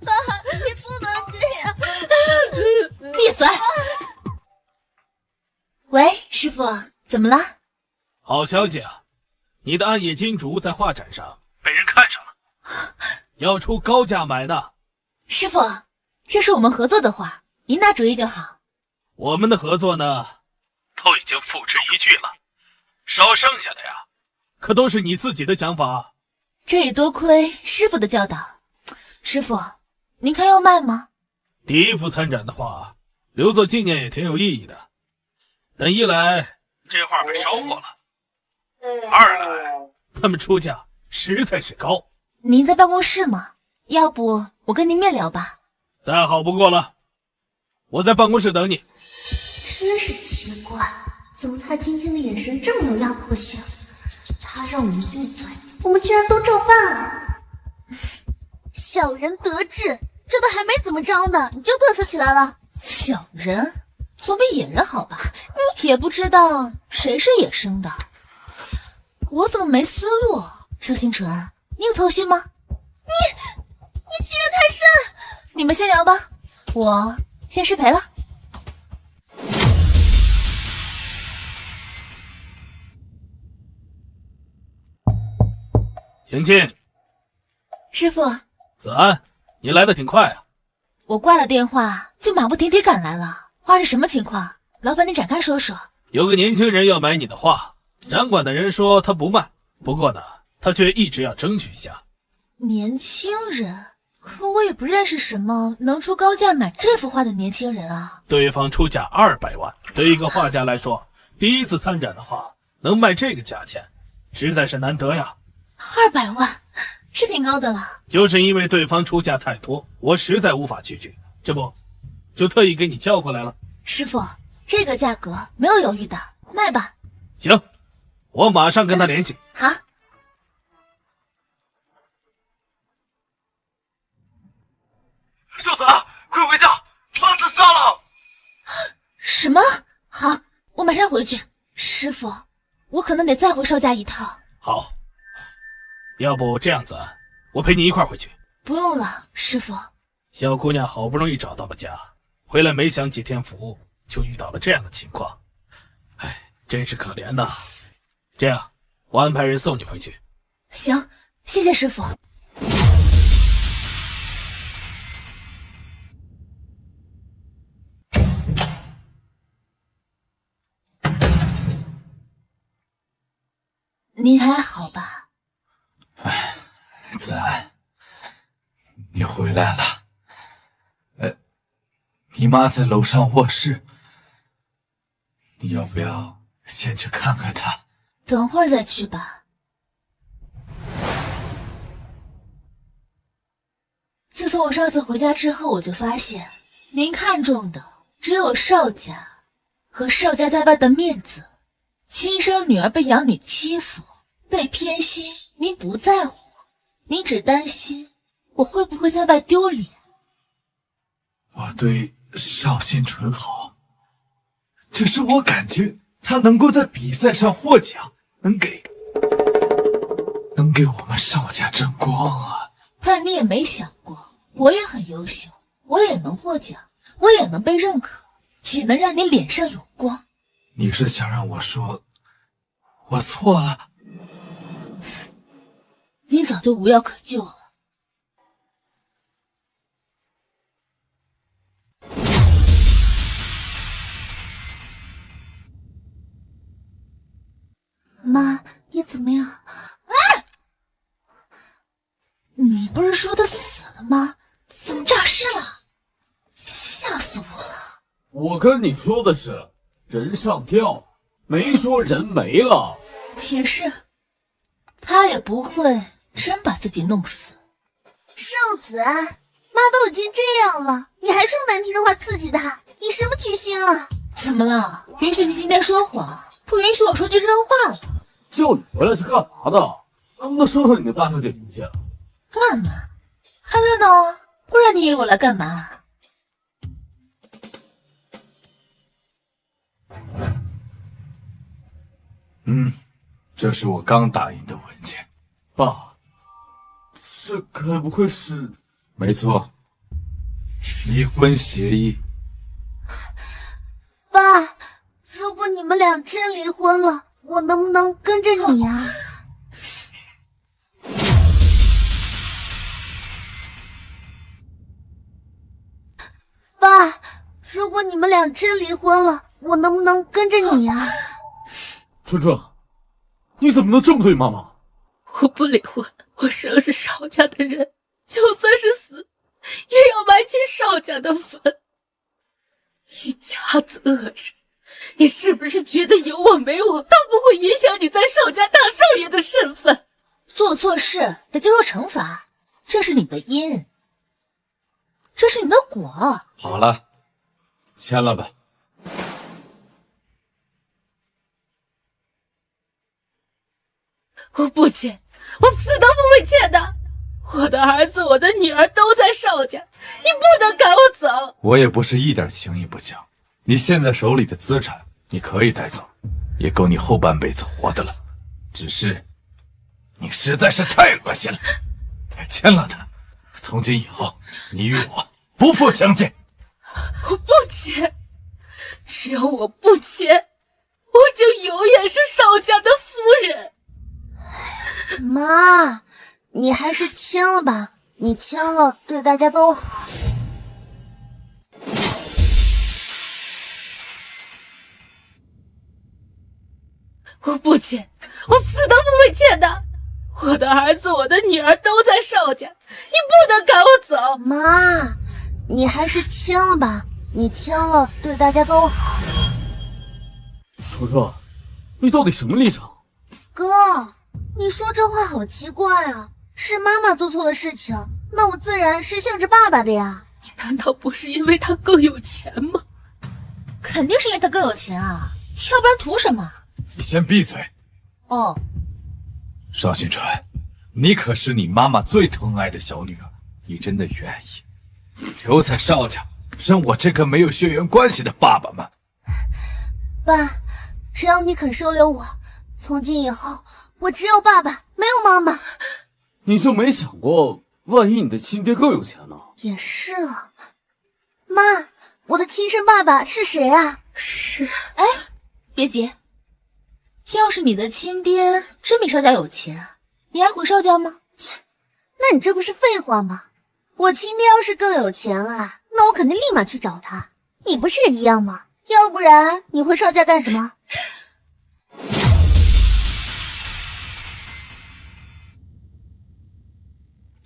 Speaker 1: 爸，你不能这样！
Speaker 2: 闭嘴！喂，师傅，怎么了？
Speaker 3: 好消息啊，你的暗夜金烛在画展上被人看上了，要出高价买的，
Speaker 2: 师傅，这是我们合作的画，您拿主意就好。
Speaker 3: 我们的合作呢，都已经付之一炬了，少剩下的呀，可都是你自己的想法。
Speaker 2: 这也多亏师傅的教导。师傅，您看要卖吗？
Speaker 3: 第一幅参展的画，留作纪念也挺有意义的。但一来这画被烧过了，二来他们出价实在是高。
Speaker 2: 您在办公室吗？要不我跟您面聊吧。
Speaker 3: 再好不过了，我在办公室等你。
Speaker 1: 真是奇怪，怎么他今天的眼神这么有压迫性？他让我们闭嘴，我们居然都照办了。小人得志，这都还没怎么着呢，你就嘚瑟起来了。
Speaker 2: 小人总比野人好吧？你也不知道谁是野生的。我怎么没思路？邵星辰，你有头绪吗？
Speaker 1: 你欺人太甚！
Speaker 2: 你们先聊吧，我先失陪了。
Speaker 3: 邢进，
Speaker 2: 师傅，
Speaker 3: 子安，你来的挺快啊。
Speaker 2: 我挂了电话就马不停蹄赶来了，画是什么情况？劳烦你展开说说。
Speaker 3: 有个年轻人要买你的画，展馆的人说他不卖，不过呢，他却一直要争取一下。
Speaker 2: 年轻人？可我也不认识什么能出高价买这幅画的年轻人啊。
Speaker 3: 对方出价200万，对一个画家来说，第一次参展的画能卖这个价钱，实在是难得呀。
Speaker 2: 200万，是挺高的了。
Speaker 3: 就是因为对方出价太多，我实在无法拒绝，这不，就特意给你叫过来了。
Speaker 2: 师傅，这个价格没有犹豫的，卖吧。
Speaker 3: 行，我马上跟他联系。
Speaker 2: 好。
Speaker 7: 秀子，快回家，爸自杀了！
Speaker 2: 什么？好，我马上回去。师傅，我可能得再回邵家一趟。
Speaker 3: 好，要不这样子，我陪你一块回去。
Speaker 2: 不用了，师傅。
Speaker 3: 小姑娘好不容易找到了家，回来没享几天福，就遇到了这样的情况，哎，真是可怜呐。这样，我安排人送你回去。
Speaker 2: 行，谢谢师傅。您还好吧？
Speaker 5: 哎，子安，你回来了。你妈在楼上卧室，你要不要先去看看她？
Speaker 2: 等会儿再去吧。自从我上次回家之后，我就发现您看重的只有邵家和邵家在外的面子。亲生女儿被养女欺负，被偏心，您不在乎，您只担心我会不会在外丢脸。
Speaker 5: 我对邵新纯好，只是我感觉他能够在比赛上获奖，能给我们邵家争光啊！
Speaker 2: 但你也没想过，我也很优秀，我也能获奖，我也能被认可，也能让你脸上有光。
Speaker 5: 你是想让我说我错了？
Speaker 2: 你早就无药可救了。
Speaker 1: 妈，你怎么样？
Speaker 2: 哎，你不是说他死了吗？怎么诈尸了？吓死我了！
Speaker 6: 我跟你说的是人上吊，没说人没了。
Speaker 2: 也是，他也不会真把自己弄死。
Speaker 1: 邵子安，妈都已经这样了，你还说难听的话刺激她，你什么居心啊？
Speaker 2: 怎么了？允许你天天说谎，不允许我说句真话了？
Speaker 6: 叫你回来是干嘛的？能不能说说你的大小姐脾气？
Speaker 2: 干嘛？看热闹啊！不然你以为我来干嘛？
Speaker 5: 这是我刚打印的文件。
Speaker 6: 爸，这该不会是……
Speaker 5: 没错，离婚协议。
Speaker 1: 爸，如果你们俩真离婚了，我能不能跟着你啊？果你们俩真离婚了，我能不能跟着你啊？
Speaker 6: 春春，你怎么能这么对妈妈？
Speaker 4: 我不离婚，我生是邵家的人，就算是死，也要埋进邵家的坟。一家子恶人，你是不是觉得有我没我都不会影响你在邵家当少爷的身份？
Speaker 2: 做错事得接受惩罚，这是你的因，这是你的果。
Speaker 5: 好了，签了吧。
Speaker 4: 我不签，我死都不会签的。我的儿子，我的女儿都在邵家，你不能赶我走。
Speaker 5: 我也不是一点情义不讲，你现在手里的资产你可以带走，也够你后半辈子活的了。只是你实在是太恶心了，签了它，从今以后你与我不复相见。
Speaker 4: 我不签，只要我不签，我就永远是邵家的夫人。
Speaker 1: 妈，你还是签了吧，你签了对大家都好。
Speaker 4: 我不签，我死都不会签的。我的儿子，我的女儿都在邵家，你不能赶我走。
Speaker 1: 妈，你还是签了吧，你签了对大家都好。
Speaker 6: 春春，你到底什么立场？
Speaker 1: 哥，你说这话好奇怪啊！是妈妈做错了事情，那我自然是向着爸爸的呀。
Speaker 4: 你难道不是因为他更有钱吗？
Speaker 2: 肯定是因为他更有钱啊，要不然图什么？
Speaker 5: 你先闭嘴。
Speaker 2: 哦，
Speaker 5: 邵新川，你可是你妈妈最疼爱的小女儿，你真的愿意留在邵家，生我这个没有血缘关系的爸爸吗？
Speaker 1: 爸，只要你肯收留我，从今以后我只有爸爸，没有妈妈。
Speaker 6: 你就没想过，万一你的亲爹更有钱呢？
Speaker 1: 也是啊。妈，我的亲生爸爸是谁啊？
Speaker 4: 是，
Speaker 2: 哎，别急，要是你的亲爹真比邵家有钱，你还回邵家吗？
Speaker 1: 切，那你这不是废话吗？我亲爹要是更有钱啊，那我肯定立马去找他。你不是也一样吗？要不然你回邵家干什么？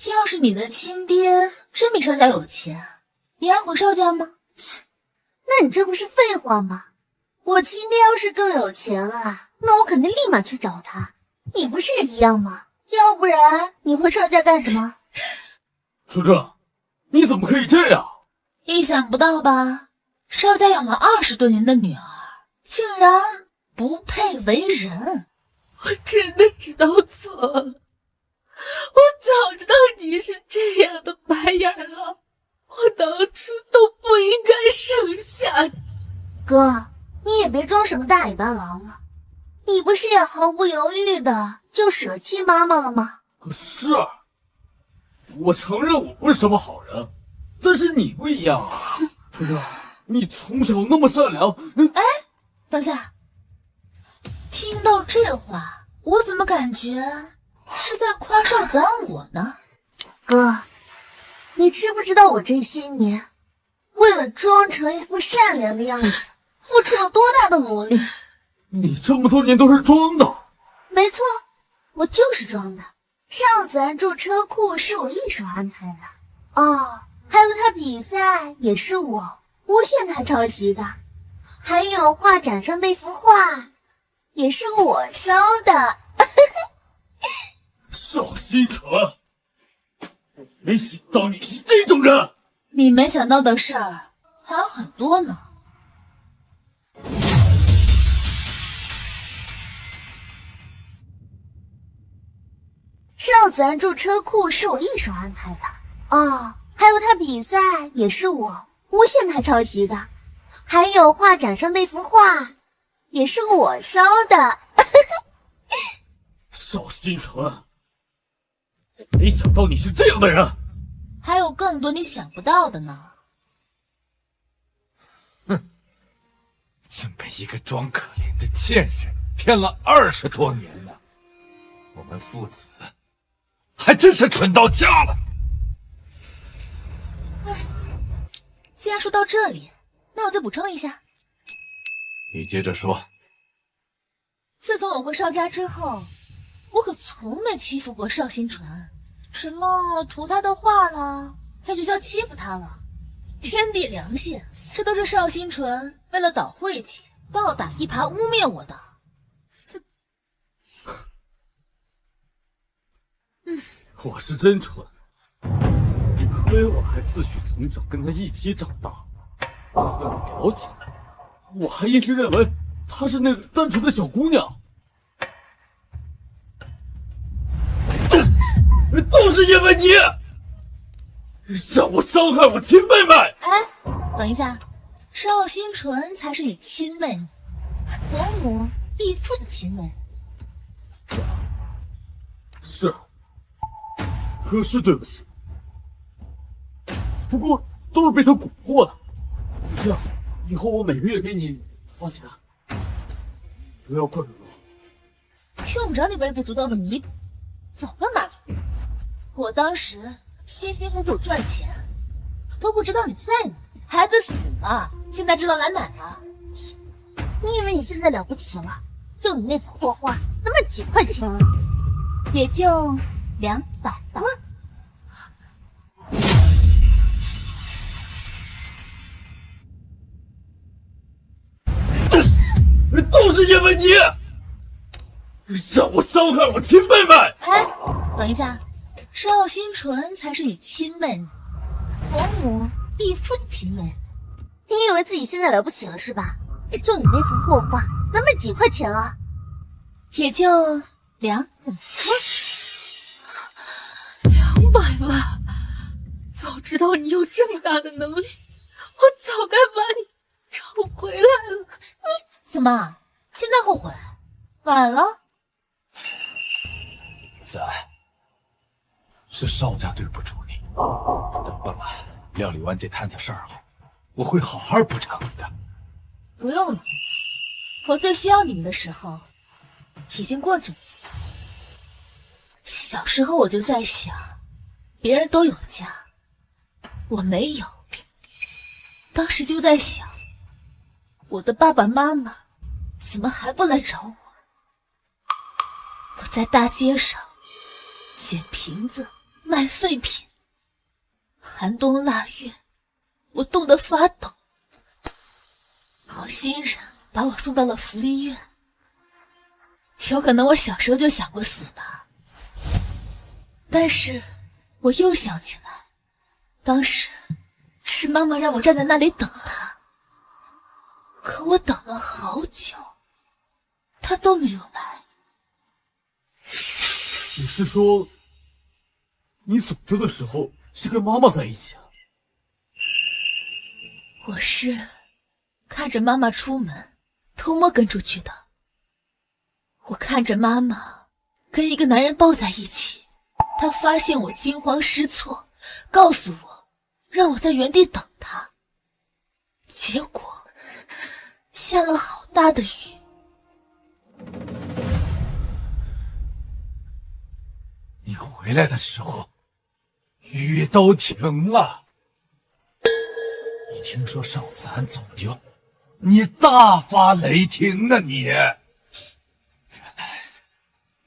Speaker 2: 要是你的亲爹真比邵家有钱，你还回邵家吗？
Speaker 1: 切，那你这不是废话吗？我亲爹要是更有钱啊，那我肯定立马去找他。你不是也一样吗？要不然你回邵家干什么？
Speaker 6: 春春，你怎么可以这样？
Speaker 2: 意想不到吧？邵家养了20多年的女儿，竟然不配为人。
Speaker 4: 我真的知道错了。我早知道你是这样的白眼狼，我当初都不应该生下你。
Speaker 1: 哥，你也别装什么大尾巴狼了，你不是也毫不犹豫的就舍弃妈妈了吗？
Speaker 6: 是，我承认我不是什么好人，但是你不一样啊，春春，你从小那么善良。
Speaker 2: 哎，等下，听到这话，我怎么感觉是在夸邵子安我呢？
Speaker 1: 哥，你知不知道我这些年为了装成一副善良的样子，付出了多大的努力？
Speaker 6: 你这么多年都是装的。
Speaker 1: 没错，我就是装的。邵子安住车库是我一手安排的，哦，还有他比赛也是我诬陷他抄袭的，还有画展上那幅画也是我烧的。
Speaker 6: 邵新纯，我没想到你是这种人。
Speaker 2: 你没想到的事儿还有很多呢。
Speaker 1: 邵子安住车库是我一手安排的，哦，还有他比赛也是我诬陷他抄袭的，还有画展上那幅画也是我烧的。
Speaker 6: 邵新纯，我没想到你是这样的人。
Speaker 2: 还有更多你想不到的呢。
Speaker 5: 哼，竟被一个装可怜的贱人骗了20多年了，我们父子还真是蠢到家了。
Speaker 2: 既然说到这里，那我再补充一下，
Speaker 5: 你接着说。
Speaker 2: 自从我回邵家之后，我可从没欺负过邵新纯，什么图他的画了，在学校欺负他了，天地良心，这都是邵新纯为了倒晦气，倒打一耙污蔑我的。
Speaker 6: 我是真蠢，亏我还自诩从小跟他一起长大，和你聊起来，我还一直认为她是那个单纯的小姑娘。都是因为你，让我伤害我亲妹妹。
Speaker 2: 哎，等一下，邵新纯才是你亲妹妹，伯母义父的亲妹妹。
Speaker 6: 是，可是对不起，不过都是被他蛊惑的。这样，以后我每个月给你发钱，不要怪我。
Speaker 2: 用不着你微不足道的弥补，早干嘛去？我当时辛辛苦苦赚钱，都不知道你在哪，孩子死了，现在知道来哪了？
Speaker 1: 你以为你现在了不起了？就你那幅破画，那么几块钱，
Speaker 2: 也就200吧。
Speaker 6: 都是因为你，让我伤害我亲妹妹。
Speaker 2: 哎，等一下，邵新纯才是你亲妹妹，伯母义父的亲妹妹。
Speaker 1: 你以为自己现在了不起了是吧？就你那幅破画，那么几块钱啊？
Speaker 2: 也就200。
Speaker 4: 200万！早知道你有这么大的能力，我早该把你找回来了。
Speaker 2: 你怎么现在后悔？晚了。
Speaker 5: 子安，是邵家对不住你。等爸爸料理完这摊子事儿后，我会好好补偿你的。
Speaker 2: 不用了，我最需要你们的时候已经过去了。小时候我就在想，别人都有家，我没有。当时就在想，我的爸爸妈妈怎么还不来找我？我在大街上捡瓶子卖废品，寒冬腊月，我冻得发抖。好心人把我送到了福利院。有可能我小时候就想过死吧，但是我又想起来，当时是妈妈让我站在那里等她，可我等了好久，她都没有来。
Speaker 6: 你是说，你走着的时候是跟妈妈在一起啊？
Speaker 2: 我是看着妈妈出门，偷摸跟出去的。我看着妈妈跟一个男人抱在一起，她发现我惊慌失措，告诉我让我在原地等她。结果下了好大的雨。
Speaker 5: 你回来的时候，雨都停了。你听说邵子安走丢，你大发雷霆啊你！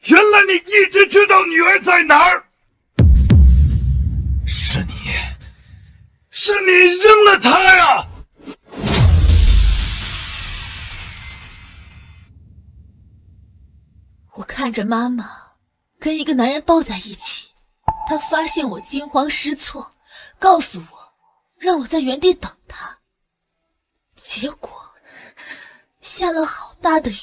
Speaker 5: 原来你一直知道女儿在哪儿，是你扔了她呀！
Speaker 2: 我看着妈妈跟一个男人抱在一起，她发现我惊慌失措，告诉我让我在原地等她。结果下了好大的雨。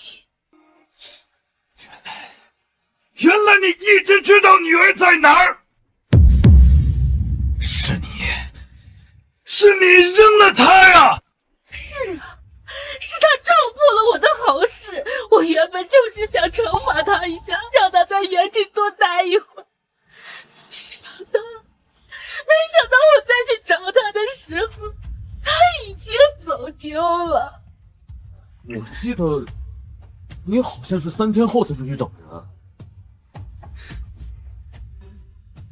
Speaker 5: 原来你一直知道女儿在哪儿，是你扔了她呀！
Speaker 4: 是啊，是他撞破了我的好事。我原本就是想惩罚他一下，让他在原地多待一会儿。没想到我再去找他的时候，他已经走丢了。
Speaker 6: 我记得你好像是3天后才出去找人。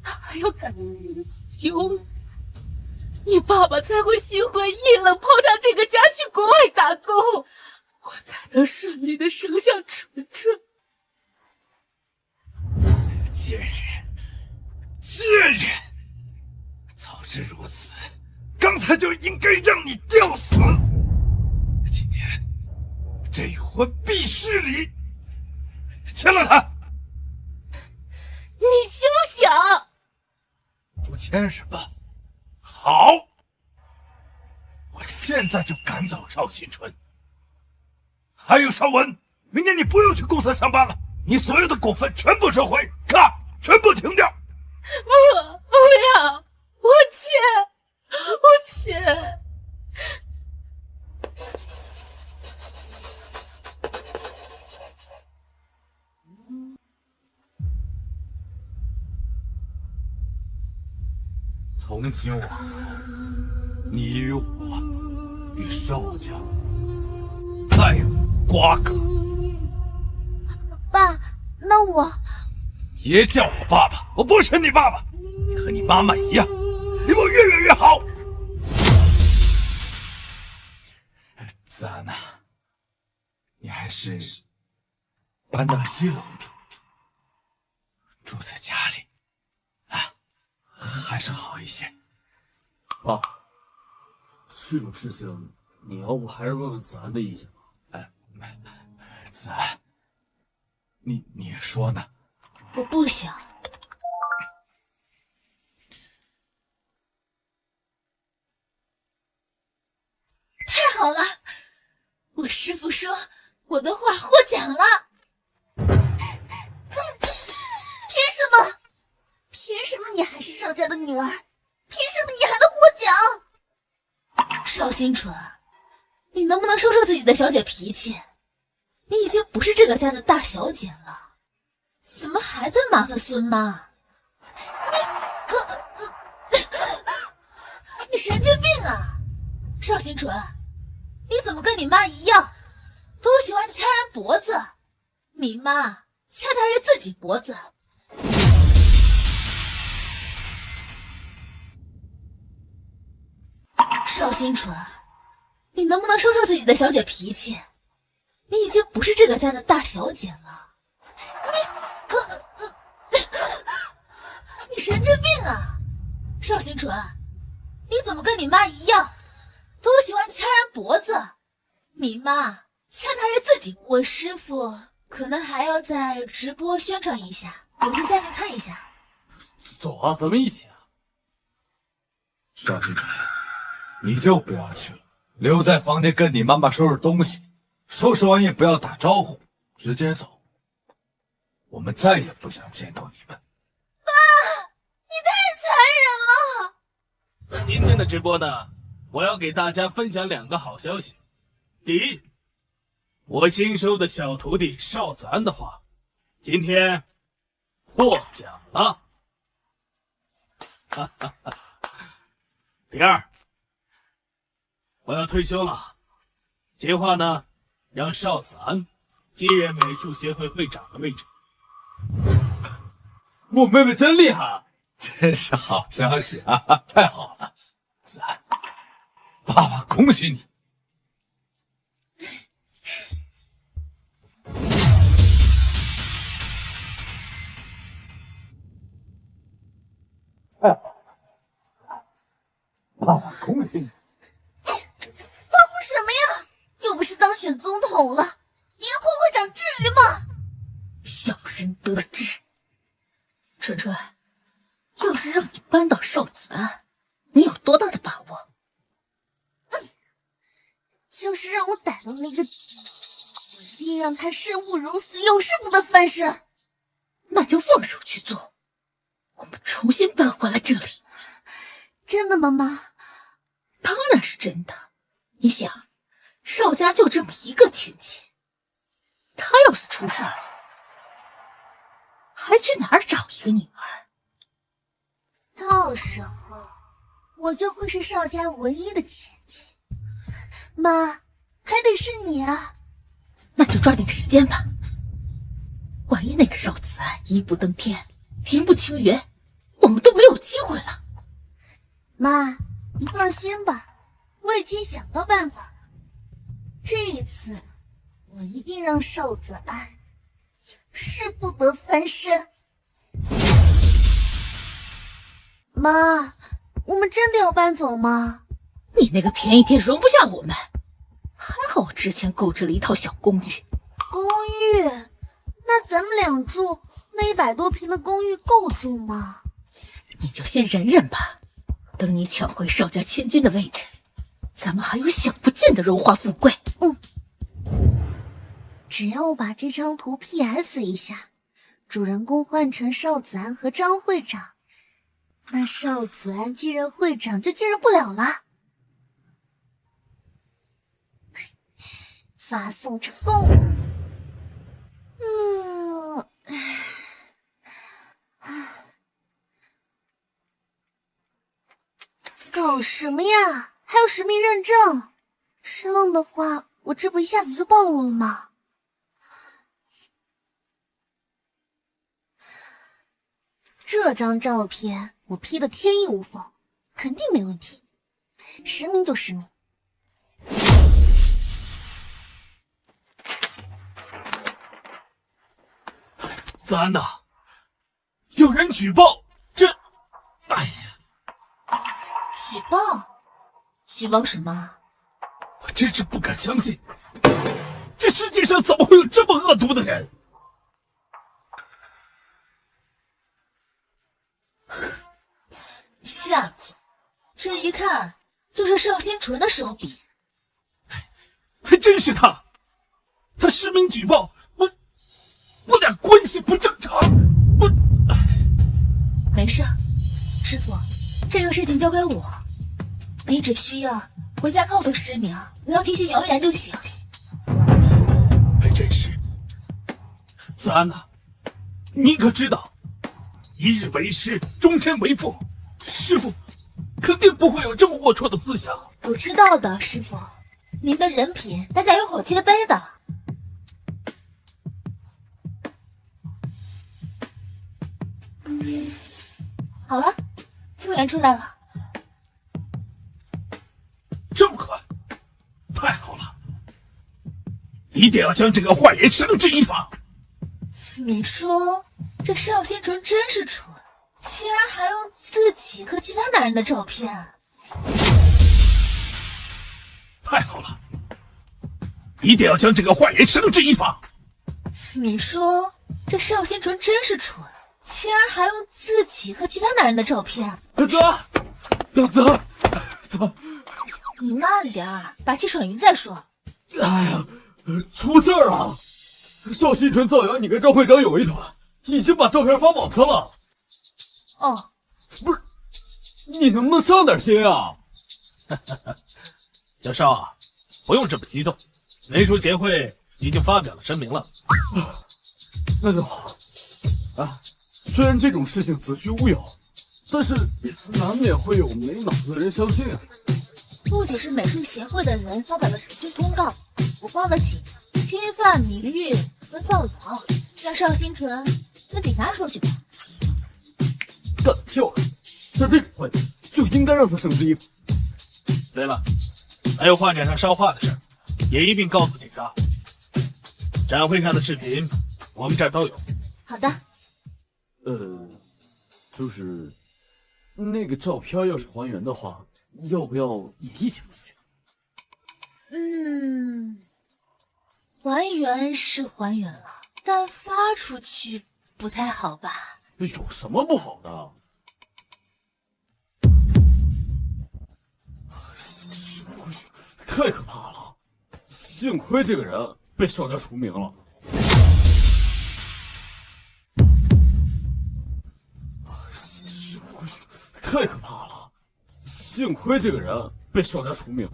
Speaker 4: 他还要赶丢。你爸爸才会心灰意冷，抛下这个家去国外打工，我才能顺利的生下纯纯。
Speaker 5: 贱人，贱人！早知如此，刚才就应该让你吊死。今天这婚必失礼，签了他。
Speaker 4: 你休想！
Speaker 5: 不签是吧？好，我现在就赶走邵新春。还有邵文，明年你不用去公司上班了，你所有的股份全部收回，看，全部停掉。
Speaker 4: 不要，我签。
Speaker 5: 从今往后，你与我与邵家再无瓜葛。
Speaker 1: 爸，那我……
Speaker 5: 别叫我爸爸，我不是你爸爸，你和你妈妈一样，离我越远越好。子安呐，你还是搬到1楼住在家里啊，还是好一些。
Speaker 6: 爸，这种事情你要不还是问问子安的意见吧。
Speaker 5: 子安，你说呢？
Speaker 2: 我不想。太好了，我师父说我的画获奖了。
Speaker 1: 凭什么你还是邵家的女儿？凭什么你还能获奖？
Speaker 2: 邵新纯，你能不能收收自己的小姐脾气？你已经不是这个家的大小姐了，怎么还在麻烦孙妈？你神经病啊！邵新纯，你怎么跟你妈一样，都喜欢掐人脖子？你妈掐的还是自己脖子。邵新纯，你能不能收收自己的小姐脾气？你已经不是这个家的大小姐了。你神经病啊！邵新纯，你怎么跟你妈一样，都喜欢掐人脖子？你妈掐的还是自己。我师父可能还要在直播宣传一下，我先下去看一下。
Speaker 6: 走啊，咱们一起啊。
Speaker 5: 邵新纯，你就不要去了，留在房间跟你妈妈收拾东西，收拾完也不要打招呼，直接走。我们再也不想见到你们。
Speaker 1: 爸，你太残忍了！
Speaker 3: 今天的直播呢，我要给大家分享2个好消息。第一，我新收的小徒弟邵子安的画，今天获奖了。哈哈哈。第二，我要退休了，计划呢，让邵子安接任美术协会会长的位置。
Speaker 6: 我妹妹真厉害，
Speaker 5: 真是好消息啊！太好了，子安，爸爸恭喜你。爸爸恭喜你。
Speaker 1: 欢呼什么呀？又不是当选总统了，一个破会长至于吗？
Speaker 4: 小人得志。纯纯，要是让你扳倒邵子安，你有多大的把握？
Speaker 1: 要是让我逮到那个，我一定让他生不如死，有事不得翻身。
Speaker 4: 那就放手去做，我们重新搬回来这里。
Speaker 1: 真的吗，妈？
Speaker 4: 当然是真的。你想，邵家就这么一个亲戚，他要是出事儿了，还去哪儿找一个女儿？
Speaker 1: 到时候我就会是邵家唯一的亲戚。妈，还得是你啊！
Speaker 4: 那就抓紧时间吧。万一那个邵子安一步登天，平步青云，我们都没有机会了。
Speaker 1: 妈，你放心吧，我已经想到办法了。这一次，我一定让邵子安誓不得翻身。妈，我们真的要搬走吗？
Speaker 4: 你那个便宜店容不下我们，还好我之前购置了一套小公寓。
Speaker 1: 公寓？那咱们俩住那100多平的公寓够住吗？
Speaker 4: 你就先忍忍吧，等你抢回邵家千金的位置，咱们还有享不尽的荣华富贵。
Speaker 1: 只要我把这张图 PS 一下，主人公换成邵子安和张会长，那邵子安继任会长就继任不了了。发送成功。搞什么呀？还有实名认证？这样的话，我这不一下子就暴露了吗？这张照片我 P 的天衣无缝，肯定没问题。实名就实名。
Speaker 3: 子安呐，有人举报，这，哎呀，
Speaker 2: 举报什么？
Speaker 3: 我真是不敢相信，这世界上怎么会有这么恶毒的人？
Speaker 2: 下作，这一看就是邵新纯的手笔。
Speaker 3: 还真是他，他实名举报，我俩关系不正常，
Speaker 2: 没事，师傅，这个事情交给我，你只需要回家告诉师娘，不要听信谣言就行。
Speaker 3: 还真是，子安呐，你可知道，一日为师，终身为父，师傅肯定不会有这么龌龊的思想。
Speaker 2: 我知道的，师傅，您的人品大家有口皆碑的。好了，复原出来了。
Speaker 3: 这么快，太好了！一定要将这个坏人绳之以法。
Speaker 2: 你说这邵新纯真是蠢，竟然还用自己和其他男人的照片。
Speaker 3: 太好了，一定要将这个坏人绳之以法。
Speaker 2: 你说这邵新纯真是蠢，竟然还用自己和其他男人的照片。
Speaker 6: 子，
Speaker 2: 你慢点儿，把气喘匀再说。
Speaker 6: 哎呀，出事儿了！邵新纯造谣你跟张会长有一腿，已经把照片发网上了。
Speaker 2: 哦，
Speaker 6: 不是，你能不能上点心啊？
Speaker 3: 小邵啊，不用这么激动，没出协会已经发表了声明了。
Speaker 6: 那就好。啊，虽然这种事情子虚乌有，但是难免会有没脑子的人相信啊。
Speaker 2: 不仅是美术协会的人发表了澄清通告，我报了警，侵犯名誉和造谣，让邵新纯跟警察说去吧。
Speaker 6: 干得漂亮！像这种坏人就应该让他绳之以法。
Speaker 3: 对了，还有画展上烧画的事儿，也一并告诉警察。展会上的视频，我们这儿都有。
Speaker 2: 好的。
Speaker 6: 就是那个照片要是还原的话，要不要也一起发出去？
Speaker 2: 还原是还原了，但发出去不太好吧？
Speaker 6: 有什么不好的？太可怕了！幸亏这个人被邵家除名了。太可怕了！幸亏这个人被邵家除名，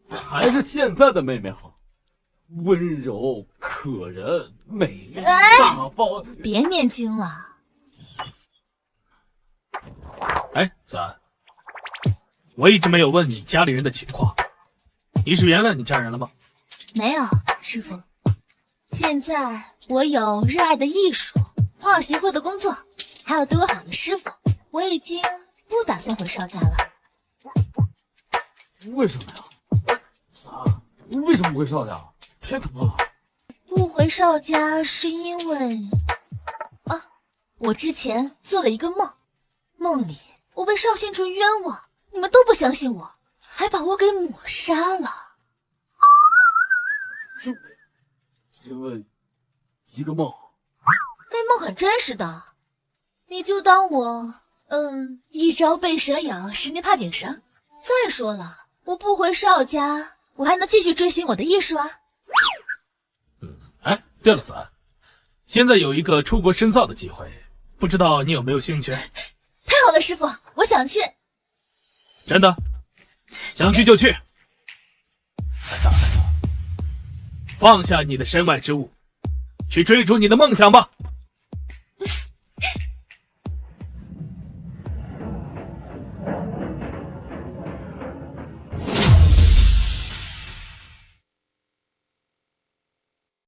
Speaker 6: 还是现在的妹妹好，温柔可人、美丽大方。
Speaker 2: 别念经了。
Speaker 3: 哎，子安，我一直没有问你家里人的情况，你是原谅你家人了吗？
Speaker 2: 没有，师傅。现在我有热爱的艺术、画画协会的工作，还有对我好的师傅，我已经不打算回邵家了。
Speaker 6: 为什么呀？三，你为什么不回邵家？天塌了！
Speaker 2: 不回邵家是因为我之前做了一个梦，梦里我被邵星辰冤枉，你们都不相信我，还把我给抹杀了。
Speaker 6: 就因为一个梦，
Speaker 2: 那梦很真实的，你就当我一朝被蛇咬，10年怕井绳。再说了，我不回邵家，我还能继续追寻我的艺术啊。
Speaker 3: 哎，对了，三，现在有一个出国深造的机会，不知道你有没有兴趣？
Speaker 2: 太好了，师傅，我想去。
Speaker 3: 真的？想去就去。来走，放下你的身外之物，去追逐你的梦想吧。